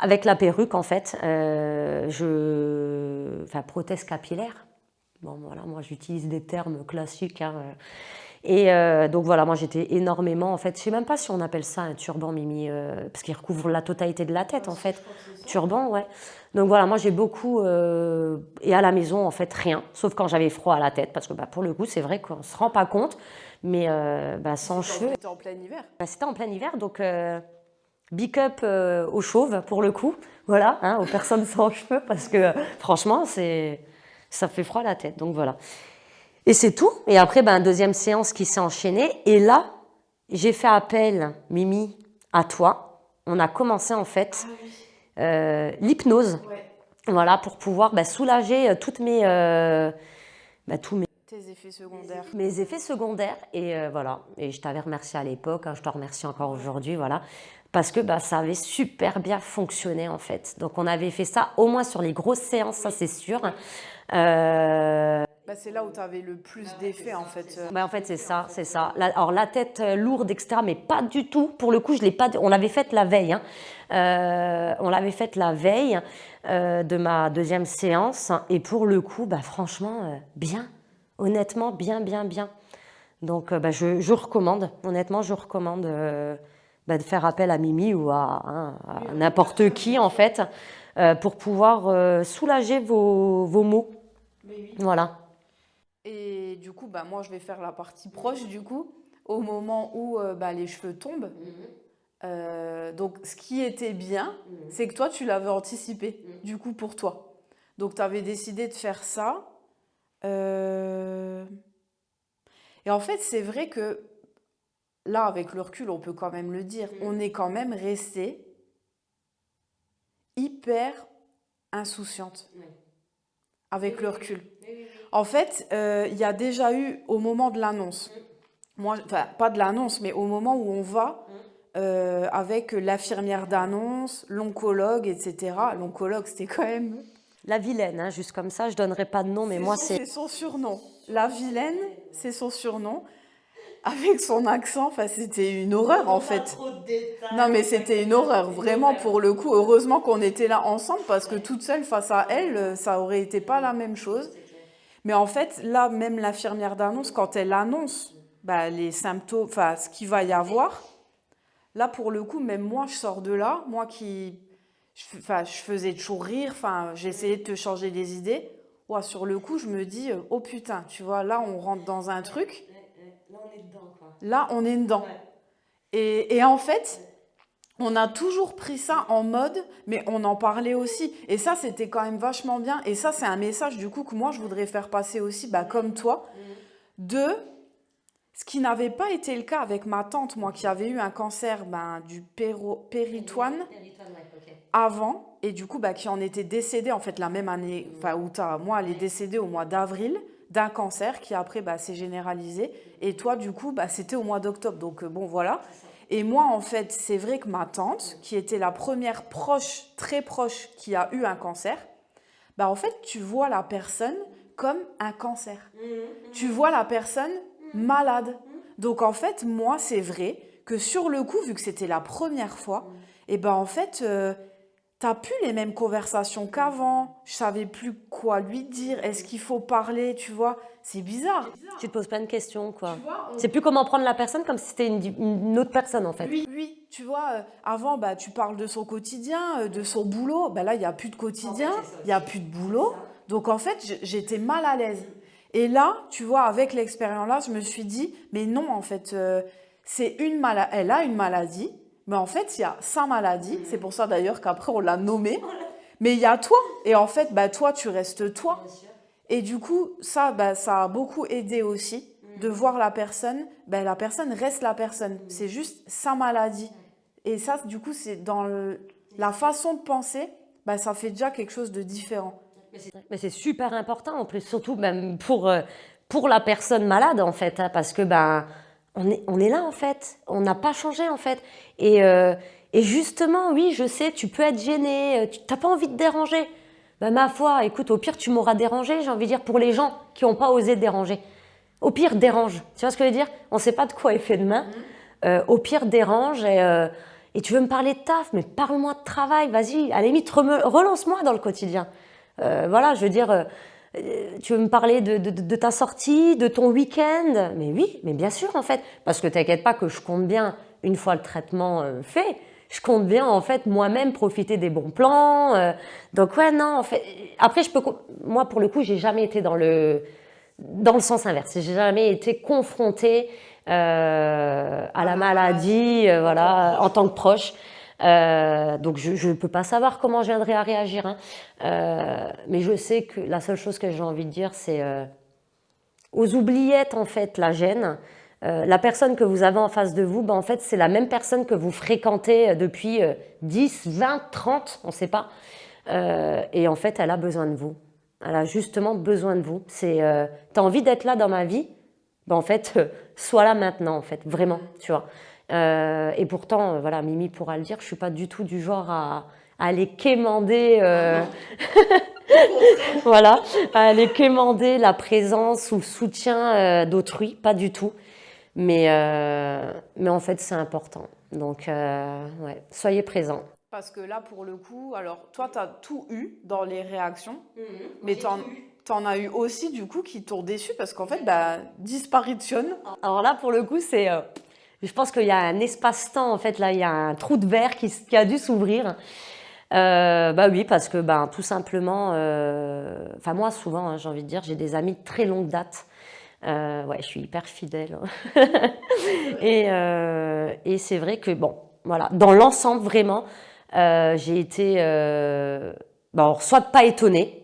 avec la perruque en fait. Prothèse capillaire. Bon voilà, moi j'utilise des termes classiques. Hein, Et donc voilà, moi j'étais énormément, en fait, je sais même pas si on appelle ça un turban, Mimi, parce qu'il recouvre la totalité de la tête, en fait. Turban, ouais. Donc voilà, moi j'ai beaucoup, et à la maison, en fait, rien, sauf quand j'avais froid à la tête, parce que bah, pour le coup, c'est vrai qu'on se rend pas compte, mais bah, sans cheveux, C'était en plein hiver. bah, c'était en plein hiver, donc big up aux chauves, pour le coup, voilà, hein, aux personnes sans cheveux, parce que franchement, ça fait froid à la tête, donc voilà. Et c'est tout. Et après, ben, deuxième séance qui s'est enchaînée. Et là, j'ai fait appel, Mimi, à toi. On a commencé en fait l'hypnose. Ouais. Voilà, pour pouvoir soulager toutes tous Tes effets secondaires. mes effets secondaires. Et voilà. Et je t'avais remercié à l'époque, hein, je te remercie encore aujourd'hui, voilà. Parce que ça avait super bien fonctionné en fait. Donc on avait fait ça au moins sur les grosses séances, ça c'est sûr. C'est là où tu avais le plus d'effets en fait. En fait, c'est ça, c'est ça. Alors la tête lourde, etc., mais pas du tout. Pour le coup, je l'ai pas. On l'avait faite la veille. Hein. On l'avait faite la veille de ma deuxième séance, et pour le coup, franchement, bien. Honnêtement, bien, bien, bien. Donc, je recommande. Honnêtement, je recommande de faire appel à Mimi ou à n'importe qui en fait pour pouvoir soulager vos maux. Oui. Voilà. Et du coup, moi, je vais faire la partie proche, du coup, au moment où les cheveux tombent. Donc, ce qui était bien, c'est que toi, tu l'avais anticipé, du coup, pour toi. Donc, tu avais décidé de faire ça. Et en fait, c'est vrai que, là, avec le recul, on peut quand même le dire, on est quand même resté hyper insouciante, avec le recul. En fait, il y a déjà eu, au moment de l'annonce, moi, enfin, pas de l'annonce, mais au moment où on va avec l'infirmière d'annonce, l'oncologue, etc. L'oncologue, c'était quand même... La vilaine, hein, juste comme ça, je donnerai pas de nom, mais moi c'est... C'est son surnom. La vilaine, c'est son surnom. Avec son accent, c'était une horreur en fait. Non mais c'était une horreur, vraiment pour le coup. Heureusement qu'on était là ensemble parce que toute seule face à elle, ça aurait été pas la même chose. Mais en fait, là, même l'infirmière d'annonce, quand elle annonce les symptômes, enfin ce qu'il va y avoir, là pour le coup, même moi je sors de là, moi qui, je faisais toujours rire, j'essayais de te changer des idées. Ouais, sur le coup, je me dis, oh putain, tu vois, là on rentre dans un truc. Là on est dedans quoi. Là on est dedans. Ouais. Et en fait, on a toujours pris ça en mode, mais on en parlait aussi. Et ça, c'était quand même vachement bien. Et ça, c'est un message du coup que moi, je voudrais faire passer aussi, comme toi, de ce qui n'avait pas été le cas avec ma tante, moi, qui avait eu un cancer du péritoine avant, et du coup, qui en était décédée, en fait, la même année, moi, elle est décédée au mois d'avril d'un cancer qui après s'est généralisé. Et toi, du coup, c'était au mois d'octobre. Donc, bon, voilà. Et moi, en fait, c'est vrai que ma tante, qui était la première proche, très proche, qui a eu un cancer, en fait, tu vois la personne comme un cancer. Tu vois la personne malade. Donc, en fait, moi, c'est vrai que sur le coup, vu que c'était la première fois, et en fait, t'as plus les mêmes conversations qu'avant. Je savais plus quoi lui dire. Est-ce qu'il faut parler, tu vois? C'est bizarre. Tu te poses plein de questions, quoi. C'est plus comment prendre la personne comme si c'était une autre personne, en fait. Oui, tu vois, avant, tu parles de son quotidien, de son boulot. Là, il n'y a plus de quotidien, il n'y a plus de boulot. Donc, en fait, j'étais mal à l'aise. Et là, tu vois, avec l'expérience-là, je me suis dit, mais non, en fait, elle a une maladie, mais en fait, il y a sa maladie. C'est pour ça, d'ailleurs, qu'après, on l'a nommée. Mais il y a toi. Et en fait, toi, tu restes toi. Et du coup, ça a beaucoup aidé aussi de voir la personne reste la personne. C'est juste sa maladie. Et ça, du coup, c'est dans la façon de penser, ça fait déjà quelque chose de différent. Mais c'est super important, en plus, surtout même pour la personne malade, en fait, hein, parce que on est là, en fait. On n'a pas changé, en fait. Et justement, oui, je sais, tu peux être gêné, tu n'as pas envie de déranger. Ma foi, écoute, au pire, tu m'auras dérangé, j'ai envie de dire, pour les gens qui n'ont pas osé déranger. Au pire, dérange. Tu vois ce que je veux dire? On ne sait pas de quoi est fait demain. Au pire, dérange. Et tu veux me parler de taf, mais parle-moi de travail, vas-y. À la limite, relance-moi dans le quotidien. Voilà, je veux dire, Tu veux me parler de ta sortie, de ton week-end? Mais oui, mais bien sûr en fait. Parce que t'inquiète pas que je compte bien, une fois le traitement fait, je compte bien en fait moi-même profiter des bons plans. Donc ouais, non, en fait. Après, moi pour le coup, j'ai jamais été dans le sens inverse. J'ai jamais été confrontée à la maladie, voilà, en tant que proche. Donc je ne peux pas savoir comment je viendrai à réagir, hein. Mais je sais que la seule chose que j'ai envie de dire, c'est aux oubliettes en fait la gêne. La personne que vous avez en face de vous, ben, en fait c'est la même personne que vous fréquentez depuis 10, 20, 30, on ne sait pas. Et en fait elle a besoin de vous. Elle a justement besoin de vous. T'as envie d'être là dans ma vie, ben en fait sois là maintenant en fait, vraiment, tu vois. Et pourtant, voilà, Mimi pourra le dire, je suis pas du tout du genre à aller quémander, voilà, à aller quémander la présence ou le soutien d'autrui, pas du tout. Mais en fait, c'est important. Donc, ouais, soyez présents. Parce que là, pour le coup, alors toi, tu as tout eu dans les réactions, mais t'en as eu aussi, du coup, qui t'ont déçu parce qu'en fait, bah, disparition. Alors là, pour le coup, je pense qu'il y a un espace-temps, en fait, là, il y a un trou de verre qui a dû s'ouvrir. Bah oui, parce que ben, tout simplement, enfin moi souvent, hein, j'ai envie de dire, j'ai des amis de très longue date. Ouais, je suis hyper fidèle. Et c'est vrai que, bon, voilà, dans l'ensemble, vraiment, j'ai été, bon, alors, soit pas étonnée,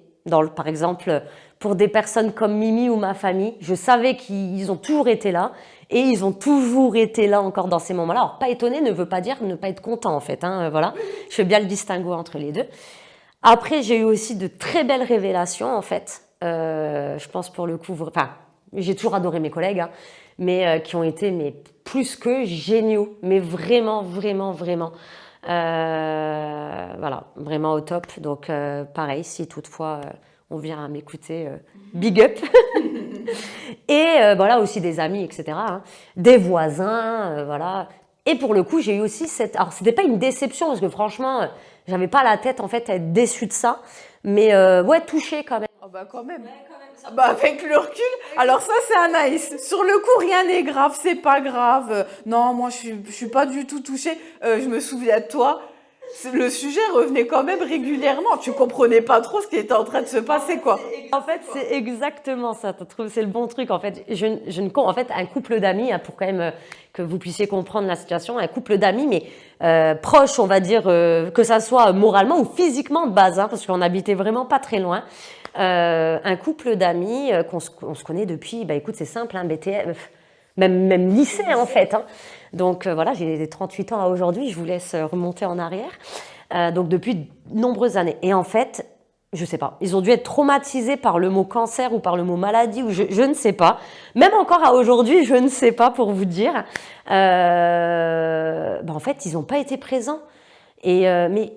par exemple, pour des personnes comme Mimi ou ma famille, je savais qu'ils ont toujours été là, et ils ont toujours été là encore dans ces moments-là. Alors, pas étonné ne veut pas dire ne pas être content, en fait, hein, voilà. Je fais bien le distinguo entre les deux. Après, j'ai eu aussi de très belles révélations, en fait. Je pense pour le coup, enfin, j'ai toujours adoré mes collègues, hein, mais qui ont été plus que géniaux, mais vraiment, vraiment, vraiment. Voilà, vraiment au top. Donc, pareil, si toutefois on vient à m'écouter, big up. Et voilà, aussi des amis, etc., hein, des voisins, voilà. Et pour le coup, j'ai eu aussi alors, c'était pas une déception, parce que franchement, j'avais pas la tête, en fait, à être déçue de ça. Mais ouais, touchée quand même. Oh bah quand même. Bah avec le recul, alors ça c'est un nice. Sur le coup, rien n'est grave, c'est pas grave. Non, moi je suis pas du tout touchée. Je me souviens de toi. Le sujet revenait quand même régulièrement. Tu comprenais pas trop ce qui était en train de se passer, quoi. En fait, c'est exactement ça. Tu trouves, c'est le bon truc. En fait, en fait, un couple d'amis, hein, pour quand même que vous puissiez comprendre la situation, un couple d'amis, mais proches, on va dire, que ça soit moralement ou physiquement de base, hein, parce qu'on habitait vraiment pas très loin. Un couple d'amis on se connaît depuis, bah écoute, c'est simple, hein, BTS, même lycée en fait, hein. Donc voilà, j'ai 38 ans à aujourd'hui, je vous laisse remonter en arrière. Donc depuis de nombreuses années. Et en fait, je sais pas, ils ont dû être traumatisés par le mot cancer ou par le mot maladie, ou je ne sais pas. Même encore à aujourd'hui, je ne sais pas pour vous dire. En fait, ils n'ont pas été présents. Mais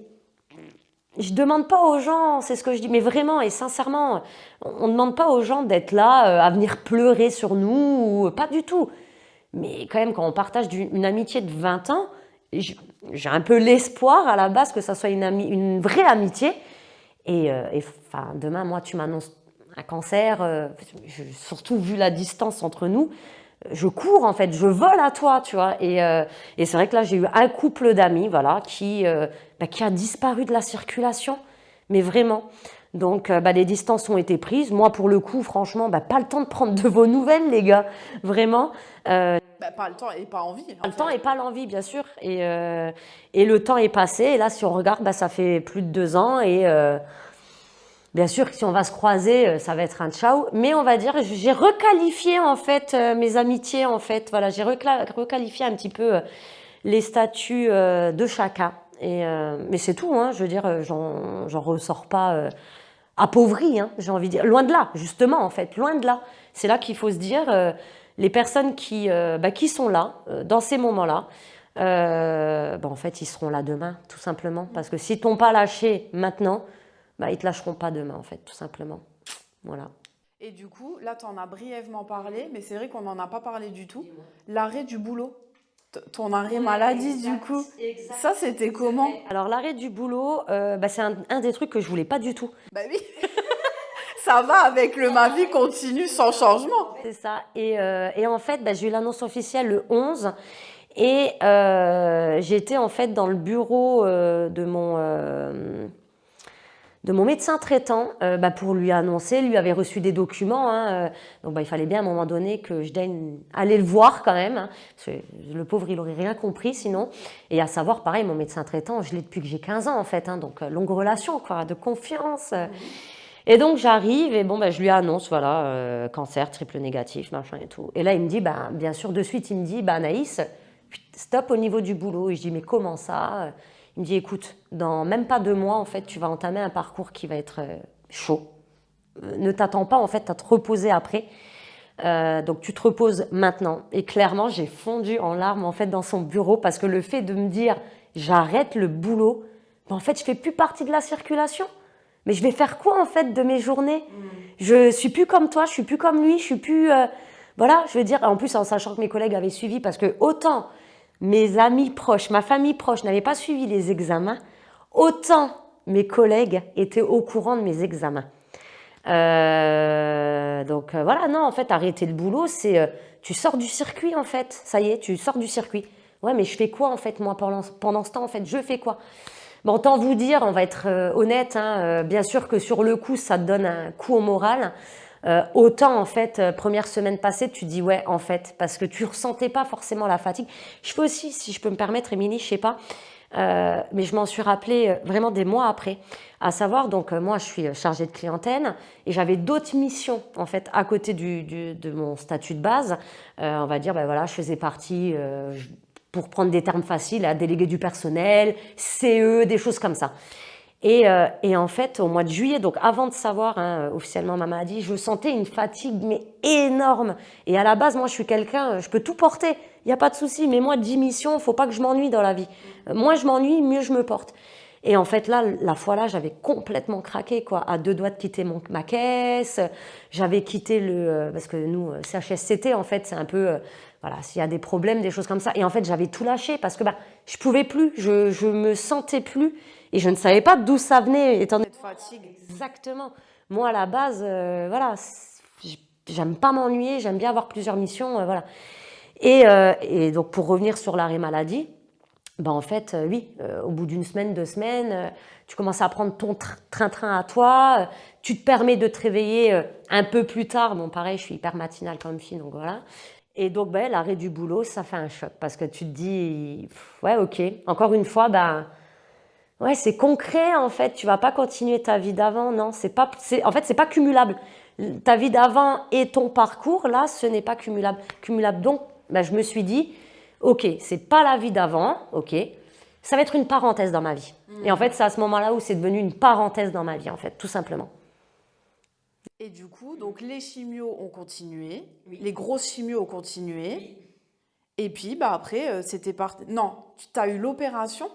je demande pas aux gens, c'est ce que je dis, mais vraiment et sincèrement, on ne demande pas aux gens d'être là, à venir pleurer sur nous, ou pas du tout. Mais quand même, quand on partage une amitié de 20 ans, j'ai un peu l'espoir à la base que ça soit une vraie amitié. Enfin, demain, moi, tu m'annonces un cancer, surtout vu la distance entre nous, je cours en fait, je vole à toi, tu vois. Et c'est vrai que là, j'ai eu un couple d'amis, voilà, qui a disparu de la circulation, mais vraiment. Donc, les distances ont été prises. Moi, pour le coup, franchement, pas le temps de prendre de vos nouvelles, les gars, vraiment. Pas le temps et pas envie. Pas le temps et pas l'envie, bien sûr. Et le temps est passé. Et là, si on regarde, ça fait plus de 2 ans. Et bien sûr que si on va se croiser, ça va être un ciao. Mais on va dire, j'ai requalifié en fait mes amitiés. En fait, voilà, j'ai requalifié un petit peu les statuts de chacun. Mais c'est tout, hein. Je veux dire, j'en ressors pas appauvri, hein, j'ai envie de dire. Loin de là, justement, en fait, loin de là. C'est là qu'il faut se dire, les personnes qui sont là, dans ces moments-là, en fait, ils seront là demain, tout simplement. Parce que s'ils t'ont pas lâché maintenant, ils te lâcheront pas demain, en fait, tout simplement. Voilà. Et du coup, là, tu en as brièvement parlé, mais c'est vrai qu'on n'en a pas parlé du tout. L'arrêt du boulot. Ton arrêt maladie, exact, du coup. Exact. Ça, c'était comment? Alors, l'arrêt du boulot, c'est un des trucs que je voulais pas du tout. Bah oui. Ça va avec ma vie continue sans changement. C'est ça. Et en fait, j'ai eu l'annonce officielle le 11 et j'étais en fait dans le bureau de mon médecin traitant pour lui annoncer. Lui avait reçu des documents, hein, donc il fallait bien à un moment donné que je daigne aller le voir quand même, hein, parce que le pauvre il aurait rien compris sinon. Et à savoir, pareil, mon médecin traitant, je l'ai depuis que j'ai 15 ans en fait, hein, donc longue relation quoi, de confiance. Et donc j'arrive et je lui annonce voilà cancer triple négatif machin et tout. Et là il me dit bien sûr de suite il me dit Anaïs, stop au niveau du boulot. Et je dis mais comment ça? Il me dit écoute, dans même pas 2 mois en fait tu vas entamer un parcours qui va être chaud. Ne t'attends pas en fait à te reposer après. Donc tu te reposes maintenant. Et clairement j'ai fondu en larmes en fait dans son bureau parce que le fait de me dire j'arrête le boulot, en fait je fais plus partie de la circulation. Mais je vais faire quoi en fait de mes journées? Je suis plus comme toi, je suis plus comme lui, je suis plus voilà, je veux dire en plus en sachant que mes collègues avaient suivi parce que autant mes amis proches, ma famille proche n'avaient pas suivi les examens, autant mes collègues étaient au courant de mes examens. Donc voilà, non en fait arrêter le boulot c'est tu sors du circuit en fait, ça y est, tu sors du circuit. Ouais mais je fais quoi en fait moi pendant ce temps en fait, je fais quoi? Autant vous dire, on va être honnête, hein, bien sûr que sur le coup, ça te donne un coup au moral. Autant, en fait, première semaine passée, tu dis ouais, en fait, parce que tu ressentais pas forcément la fatigue. Je peux aussi, si je peux me permettre, Émilie, je sais pas, mais je m'en suis rappelée vraiment des mois après. À savoir, donc moi, je suis chargée de clientèle et j'avais d'autres missions, en fait, à côté de mon statut de base. On va dire, voilà, je faisais partie... pour prendre des termes faciles, à déléguer du personnel, CE, des choses comme ça. Et en fait, au mois de juillet, donc avant de savoir officiellement ma maladie, je sentais une fatigue mais énorme. Et à la base, moi, je suis quelqu'un, je peux tout porter, il n'y a pas de souci. Mais moi, 10 missions, il ne faut pas que je m'ennuie dans la vie. Moins je m'ennuie, mieux je me porte. Et en fait, là, la fois là, j'avais complètement craqué, quoi, à 2 doigts de quitter ma caisse. J'avais quitté parce que nous, CHSCT, en fait, c'est un peu... voilà, s'il y a des problèmes, des choses comme ça. Et en fait, j'avais tout lâché parce que je pouvais plus, je me sentais plus et je ne savais pas d'où ça venait, étant donné Cette fatigue. exactement. Moi, à la base, voilà, j'aime pas m'ennuyer, j'aime bien avoir plusieurs missions, voilà. Et donc, pour revenir sur l'arrêt maladie, en fait, oui, au bout d'une semaine, 2 semaines, tu commences à prendre ton train-train à toi, tu te permets de te réveiller un peu plus tard. Bon, pareil, je suis hyper matinale comme fille, donc voilà. Et donc, l'arrêt du boulot, ça fait un choc parce que tu te dis, ouais, ok, encore une fois, ouais, c'est concret en fait. Tu vas pas continuer ta vie d'avant, non, en fait, c'est pas cumulable. Ta vie d'avant et ton parcours, là, ce n'est pas cumulable. Donc, je me suis dit, ok, c'est pas la vie d'avant, ok, ça va être une parenthèse dans ma vie. Et en fait, c'est à ce moment-là où c'est devenu une parenthèse dans ma vie, en fait, tout simplement. Et du coup, donc les chimios ont continué, les grosses chimios ont continué. Et puis, après, c'était parti. Non, tu as eu l'opération?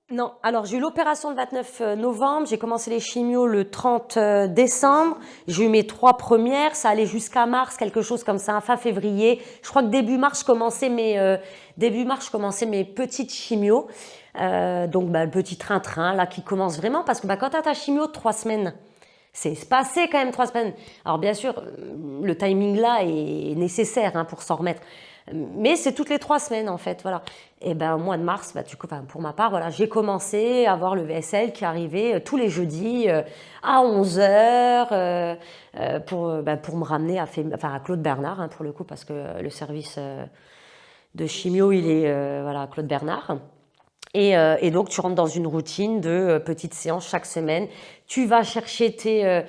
Non, alors j'ai eu l'opération le 29 novembre, j'ai commencé les chimios le 30 décembre, j'ai eu mes 3 premières, ça allait jusqu'à mars, quelque chose comme ça, fin février. Je crois que début mars, je commençais mes petites chimios. Donc le petit train-train là qui commence vraiment, parce que quand tu as ta chimio de 3 semaines, c'est passé quand même 3 semaines. Alors bien sûr, le timing là est nécessaire pour s'en remettre. Mais c'est toutes les 3 semaines en fait, voilà. Et au mois de mars, pour ma part, voilà, j'ai commencé à avoir le VSL qui arrivait tous les jeudis à 11h pour me ramener à Claude Bernard, pour le coup, parce que le service de chimio, il est à Claude Bernard. Et donc, tu rentres dans une routine de petites séances chaque semaine. Tu vas chercher tes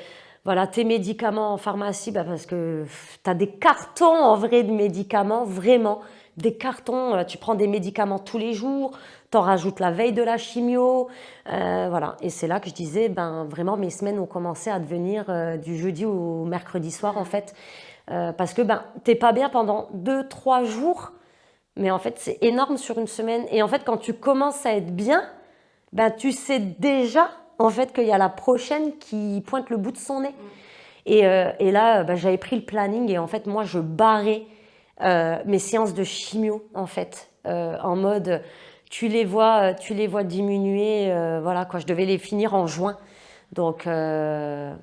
médicaments en pharmacie, parce que tu as des cartons en vrai de médicaments, vraiment, des cartons. Tu prends des médicaments tous les jours, t'en rajoutes la veille de la chimio, voilà. Et c'est là que je disais, vraiment, mes semaines ont commencé à devenir du jeudi au mercredi soir, en fait, parce que t'es pas bien pendant 2-3 jours, mais en fait, c'est énorme sur une semaine. Et en fait, quand tu commences à être bien, tu sais déjà en fait qu'il y a la prochaine qui pointe le bout de son nez. Et là, j'avais pris le planning et en fait, moi, je barrais mes séances de chimio, en fait, en mode, tu les vois diminuer, voilà, quoi, je devais les finir en juin. Donc, t'as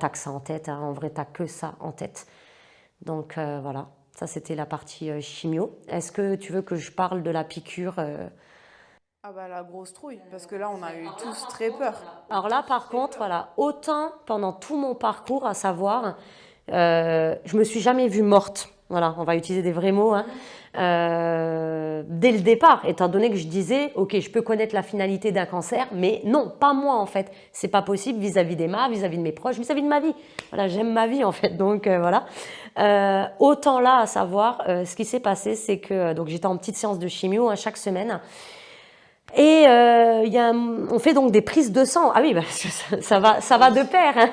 que ça en tête, hein. En vrai, t'as que ça en tête. Donc, voilà. Ça, c'était la partie chimio. Est-ce que tu veux que je parle de la piqûre Ah bah la grosse trouille, parce que là on a eu tous très peur. Alors là, par contre, voilà, autant pendant tout mon parcours, à savoir, je me suis jamais vue morte. Voilà, on va utiliser des vrais mots, hein. Dès le départ, étant donné que je disais, ok, je peux connaître la finalité d'un cancer, mais non, pas moi en fait. C'est pas possible vis-à-vis d'Emma, vis-à-vis de mes proches, vis-à-vis de ma vie. Voilà, j'aime ma vie en fait, donc voilà. Autant là, à savoir, ce qui s'est passé, c'est que donc j'étais en petite séance de chimio hein, chaque semaine. Et on fait donc des prises de sang. Ah oui, bah, ça va de pair. Hein.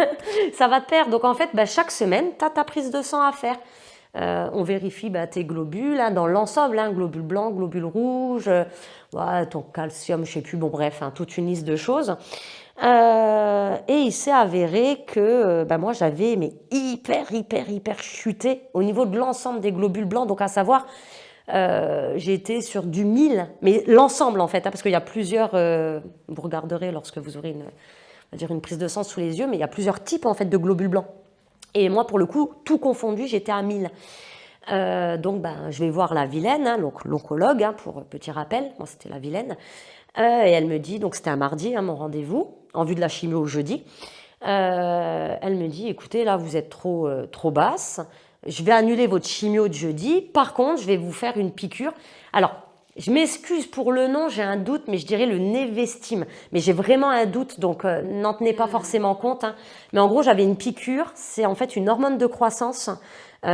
Ça va de pair. Donc en fait, chaque semaine, tu as ta prise de sang à faire. On vérifie tes globules hein, dans l'ensemble, hein, globules blancs, globules rouges, ton calcium, je sais plus, bon bref, hein, toute une liste de choses. Et il s'est avéré que moi j'avais hyper chuté au niveau de l'ensemble des globules blancs, donc à savoir j'ai été sur du 1000, mais l'ensemble en fait, hein, parce qu'il y a plusieurs, vous regarderez lorsque vous aurez une prise de sang sous les yeux, mais il y a plusieurs types en fait de globules blancs. Et moi pour le coup, tout confondu, j'étais à 1000. Donc je vais voir la Vilaine, hein, l'oncologue, hein, pour petit rappel, moi c'était la Vilaine, et elle me dit, donc c'était un mardi, hein, mon rendez-vous, en vue de la chimio au jeudi, elle me dit, écoutez là vous êtes trop basse, je vais annuler votre chimio de jeudi. Par contre, je vais vous faire une piqûre. Alors, je m'excuse pour le nom, j'ai un doute, mais je dirais le Nevestim. Mais j'ai vraiment un doute, donc n'en tenez pas forcément compte. Hein. Mais en gros, j'avais une piqûre. C'est en fait une hormone de croissance.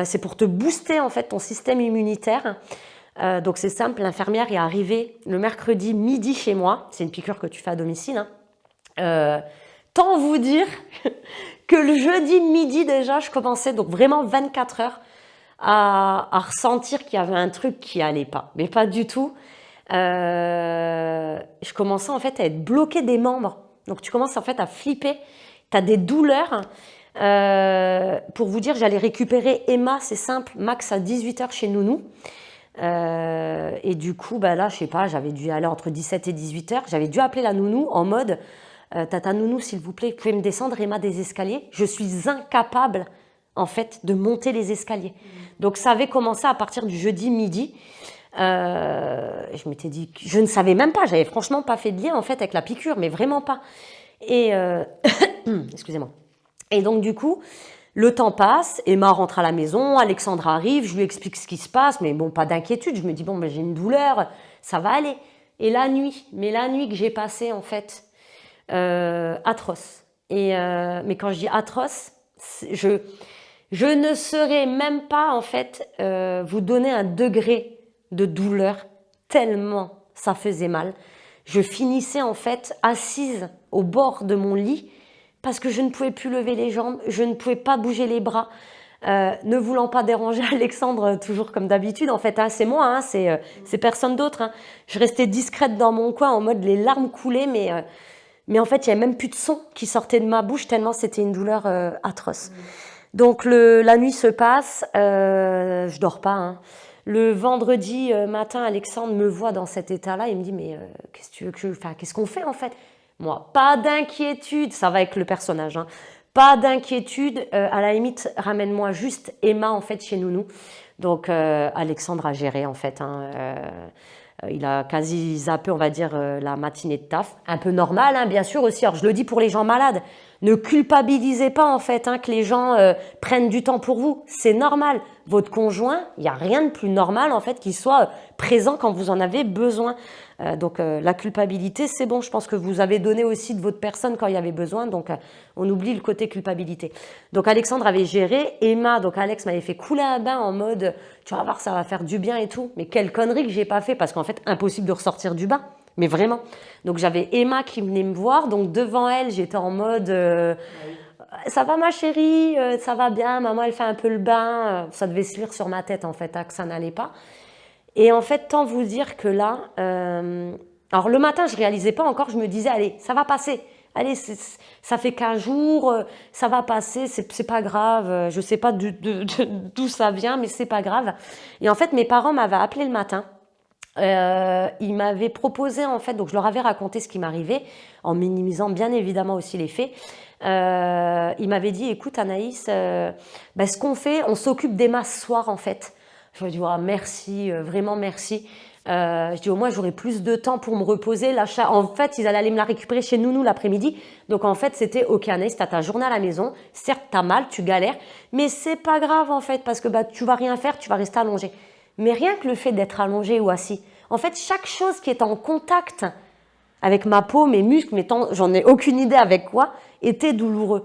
C'est pour te booster en fait ton système immunitaire. Donc c'est simple, l'infirmière est arrivée le mercredi midi chez moi. C'est une piqûre que tu fais à domicile. Hein. Tant vous dire que le jeudi midi déjà, je commençais donc vraiment 24 heures à ressentir qu'il y avait un truc qui allait pas, mais pas du tout. Je commençais en fait à être bloquée des membres. Donc tu commences en fait à flipper, tu as des douleurs. Pour vous dire, j'allais récupérer Emma, c'est simple, max à 18h chez Nounou. Et du coup, là, je sais pas, j'avais dû aller entre 17 et 18h. J'avais dû appeler la nounou en mode Tata Nounou, s'il vous plaît, vous pouvez me descendre, Emma, des escaliers. Je suis incapable, en fait, de monter les escaliers. Donc, ça avait commencé à partir du jeudi midi. Je m'étais dit, je ne savais même pas, j'avais franchement pas fait de lien, en fait, avec la piqûre, mais vraiment pas. Et, excusez-moi. Et donc, du coup, le temps passe, Emma rentre à la maison, Alexandre arrive, je lui explique ce qui se passe, mais bon, pas d'inquiétude. Je me dis, bon, j'ai une douleur, ça va aller. Et la nuit que j'ai passée, en fait, atroce. Mais quand je dis atroce, je ne saurais même pas en fait vous donner un degré de douleur tellement ça faisait mal. Je finissais en fait assise au bord de mon lit parce que je ne pouvais plus lever les jambes, je ne pouvais pas bouger les bras. Ne voulant pas déranger Alexandre, toujours comme d'habitude, en fait, hein, c'est moi, hein, c'est personne d'autre. Hein. Je restais discrète dans mon coin en mode les larmes coulaient, mais en fait, il n'y avait même plus de son qui sortait de ma bouche tellement c'était une douleur atroce. Donc la nuit se passe, je dors pas. Hein. Le vendredi matin, Alexandre me voit dans cet état-là. Il me dit mais qu'est-ce que tu veux que qu'est-ce qu'on fait en fait? Moi, pas d'inquiétude, ça va avec le personnage. Hein. Pas d'inquiétude. À la limite, ramène-moi juste Emma en fait chez Nounou. Donc Alexandre a géré en fait. Hein, il a quasi zappé, on va dire, la matinée de taf. Un peu normal, hein, bien sûr aussi. Alors, je le dis pour les gens malades. Ne culpabilisez pas, en fait, hein, que les gens prennent du temps pour vous. C'est normal. Votre conjoint, il n'y a rien de plus normal, en fait, qu'il soit présent quand vous en avez besoin. Donc, la culpabilité, c'est bon. Je pense que vous avez donné aussi de votre personne quand il y avait besoin. Donc, on oublie le côté culpabilité. Donc, Alexandre avait géré. Emma, donc Alex m'avait fait couler un bain en mode, tu vas voir, ça va faire du bien et tout. Mais quelle connerie que j'ai pas fait parce qu'en fait, impossible de ressortir du bain. Mais vraiment. Donc, j'avais Emma qui venait me voir. Donc, devant elle, j'étais en mode, ça va ma chérie, ça va bien. Maman, elle fait un peu le bain. Ça devait se lire sur ma tête, en fait, hein, que ça n'allait pas. Et en fait, tant vous dire que là, alors le matin, je réalisais pas encore, je me disais, allez, ça va passer. Allez, ça fait 15 jours, ça va passer, c'est pas grave. Je sais pas d'où ça vient, mais c'est pas grave. Et en fait, mes parents m'avaient appelé le matin il m'avait proposé en fait, donc je leur avais raconté ce qui m'arrivait, en minimisant bien évidemment aussi les faits. Il m'avait dit, écoute Anaïs, ce qu'on fait, on s'occupe d'Emma ce soir en fait. Je lui ai dit, oh, merci, vraiment merci. Je dis, au moins j'aurai plus de temps pour me reposer. En fait, ils allaient aller me la récupérer chez Nounou l'après-midi. Donc en fait, c'était, ok Anaïs, t'as ta journée à la maison. Certes, t'as mal, tu galères, mais c'est pas grave en fait, parce que tu vas rien faire, tu vas rester allongé. Mais rien que le fait d'être allongé ou assis, en fait, chaque chose qui est en contact avec ma peau, mes muscles, j'en ai aucune idée avec quoi, était douloureux.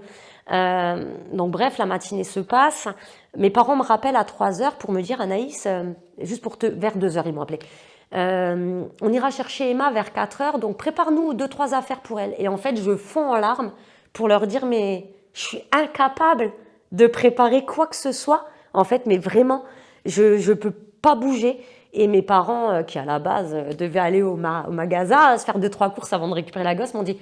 Donc bref, la matinée se passe. Mes parents me rappellent à 3h pour me dire, Anaïs, juste vers 2h, ils m'ont appelé. On ira chercher Emma vers 4h, donc prépare-nous 2-3 affaires pour elle. Et en fait, je fonds en larmes pour leur dire, mais je suis incapable de préparer quoi que ce soit. En fait, mais vraiment, je peux pas bouger. Et mes parents, qui à la base devaient aller au magasin, se faire 2-3 courses avant de récupérer la gosse, m'ont dit,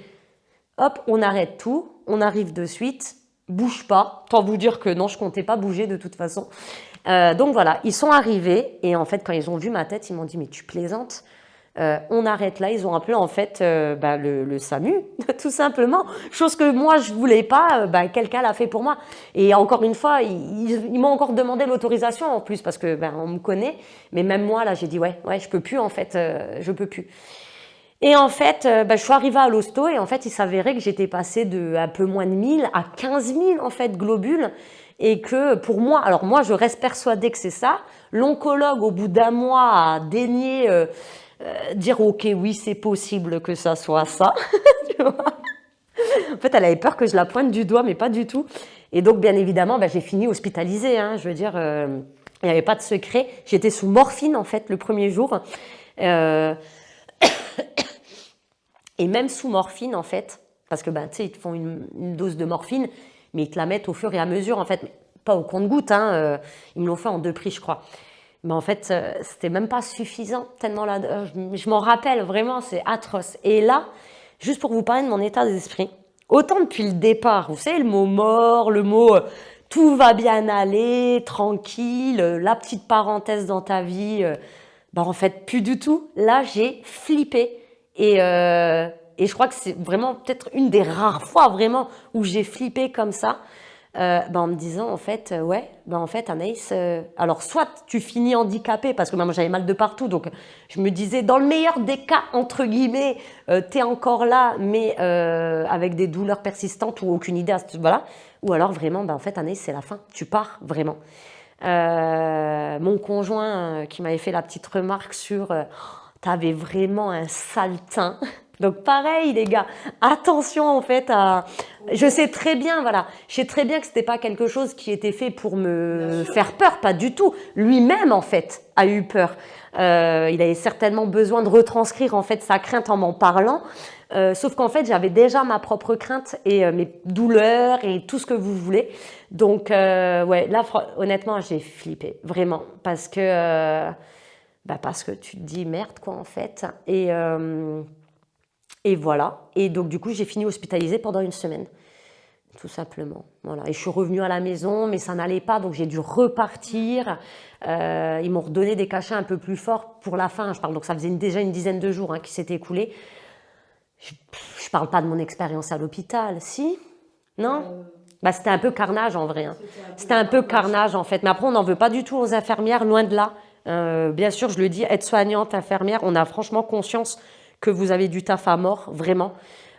hop, on arrête tout, on arrive de suite, bouge pas. Tant vous dire que non, je comptais pas bouger de toute façon. Donc voilà, ils sont arrivés et en fait, quand ils ont vu ma tête, ils m'ont dit, mais tu plaisantes? On arrête là. Ils ont appelé en fait le SAMU, tout simplement. Chose que moi je voulais pas, quelqu'un l'a fait pour moi. Et encore une fois, ils m'ont encore demandé l'autorisation en plus parce que on me connaît. Mais même moi là, j'ai dit ouais, je peux plus en fait, je peux plus. Et en fait, je suis arrivée à l'hosto et en fait, il s'avérait que j'étais passée de un peu moins de 1000 à 15 000 en fait globules. Et que pour moi, alors moi je reste persuadée que c'est ça. L'oncologue au bout d'un mois a daigné dire ok oui c'est possible que ça soit ça. Tu vois, en fait elle avait peur que je la pointe du doigt mais pas du tout. Et donc bien évidemment j'ai fini hospitalisée, hein. Je veux dire il n'y avait pas de secret. J'étais sous morphine en fait le premier jour. Et même sous morphine en fait, parce que tu sais ils te font une dose de morphine mais ils te la mettent au fur et à mesure en fait, pas au compte-gouttes, hein. Ils me l'ont fait en 2 prises je crois. Mais en fait, c'était même pas suffisant, tellement là, je m'en rappelle vraiment, c'est atroce. Et là, juste pour vous parler de mon état d'esprit, autant depuis le départ, vous savez, le mot mort, le mot tout va bien aller, tranquille, la petite parenthèse dans ta vie, en fait, plus du tout. Là, j'ai flippé. Et je crois que c'est vraiment peut-être une des rares fois vraiment où j'ai flippé comme ça. En me disant en fait en fait Anaïs alors soit tu finis handicapée parce que moi j'avais mal de partout donc je me disais dans le meilleur des cas entre guillemets t'es encore là mais avec des douleurs persistantes ou aucune idée voilà, ou alors vraiment en fait Anaïs c'est la fin, tu pars vraiment. Mon conjoint qui m'avait fait la petite remarque sur t'avais vraiment un sale teint. Donc pareil les gars, attention en fait à... Je sais très bien, je sais très bien que c'était pas quelque chose qui était fait pour me faire peur, pas du tout. Lui-même en fait a eu peur. Il avait certainement besoin de retranscrire en fait sa crainte en m'en parlant. Sauf qu'en fait j'avais déjà ma propre crainte et mes douleurs et tout ce que vous voulez. Donc là honnêtement j'ai flippé, vraiment. Parce que tu te dis merde quoi en fait. Et voilà. Et donc, du coup, j'ai fini hospitalisée pendant 1 semaine. Tout simplement. Voilà. Et je suis revenue à la maison, mais ça n'allait pas. Donc, j'ai dû repartir. Ils m'ont redonné des cachets un peu plus forts pour la fin. Je parle, donc, ça faisait déjà une dizaine de jours qui s'étaient écoulés. Je parle pas de mon expérience à l'hôpital. Si? Non? C'était un peu carnage en vrai. Hein. C'était un peu carnage en fait. Mais après, on n'en veut pas du tout aux infirmières, loin de là. Bien sûr, je le dis, aide-soignante, infirmière, on a franchement conscience que vous avez du taf à mort, vraiment.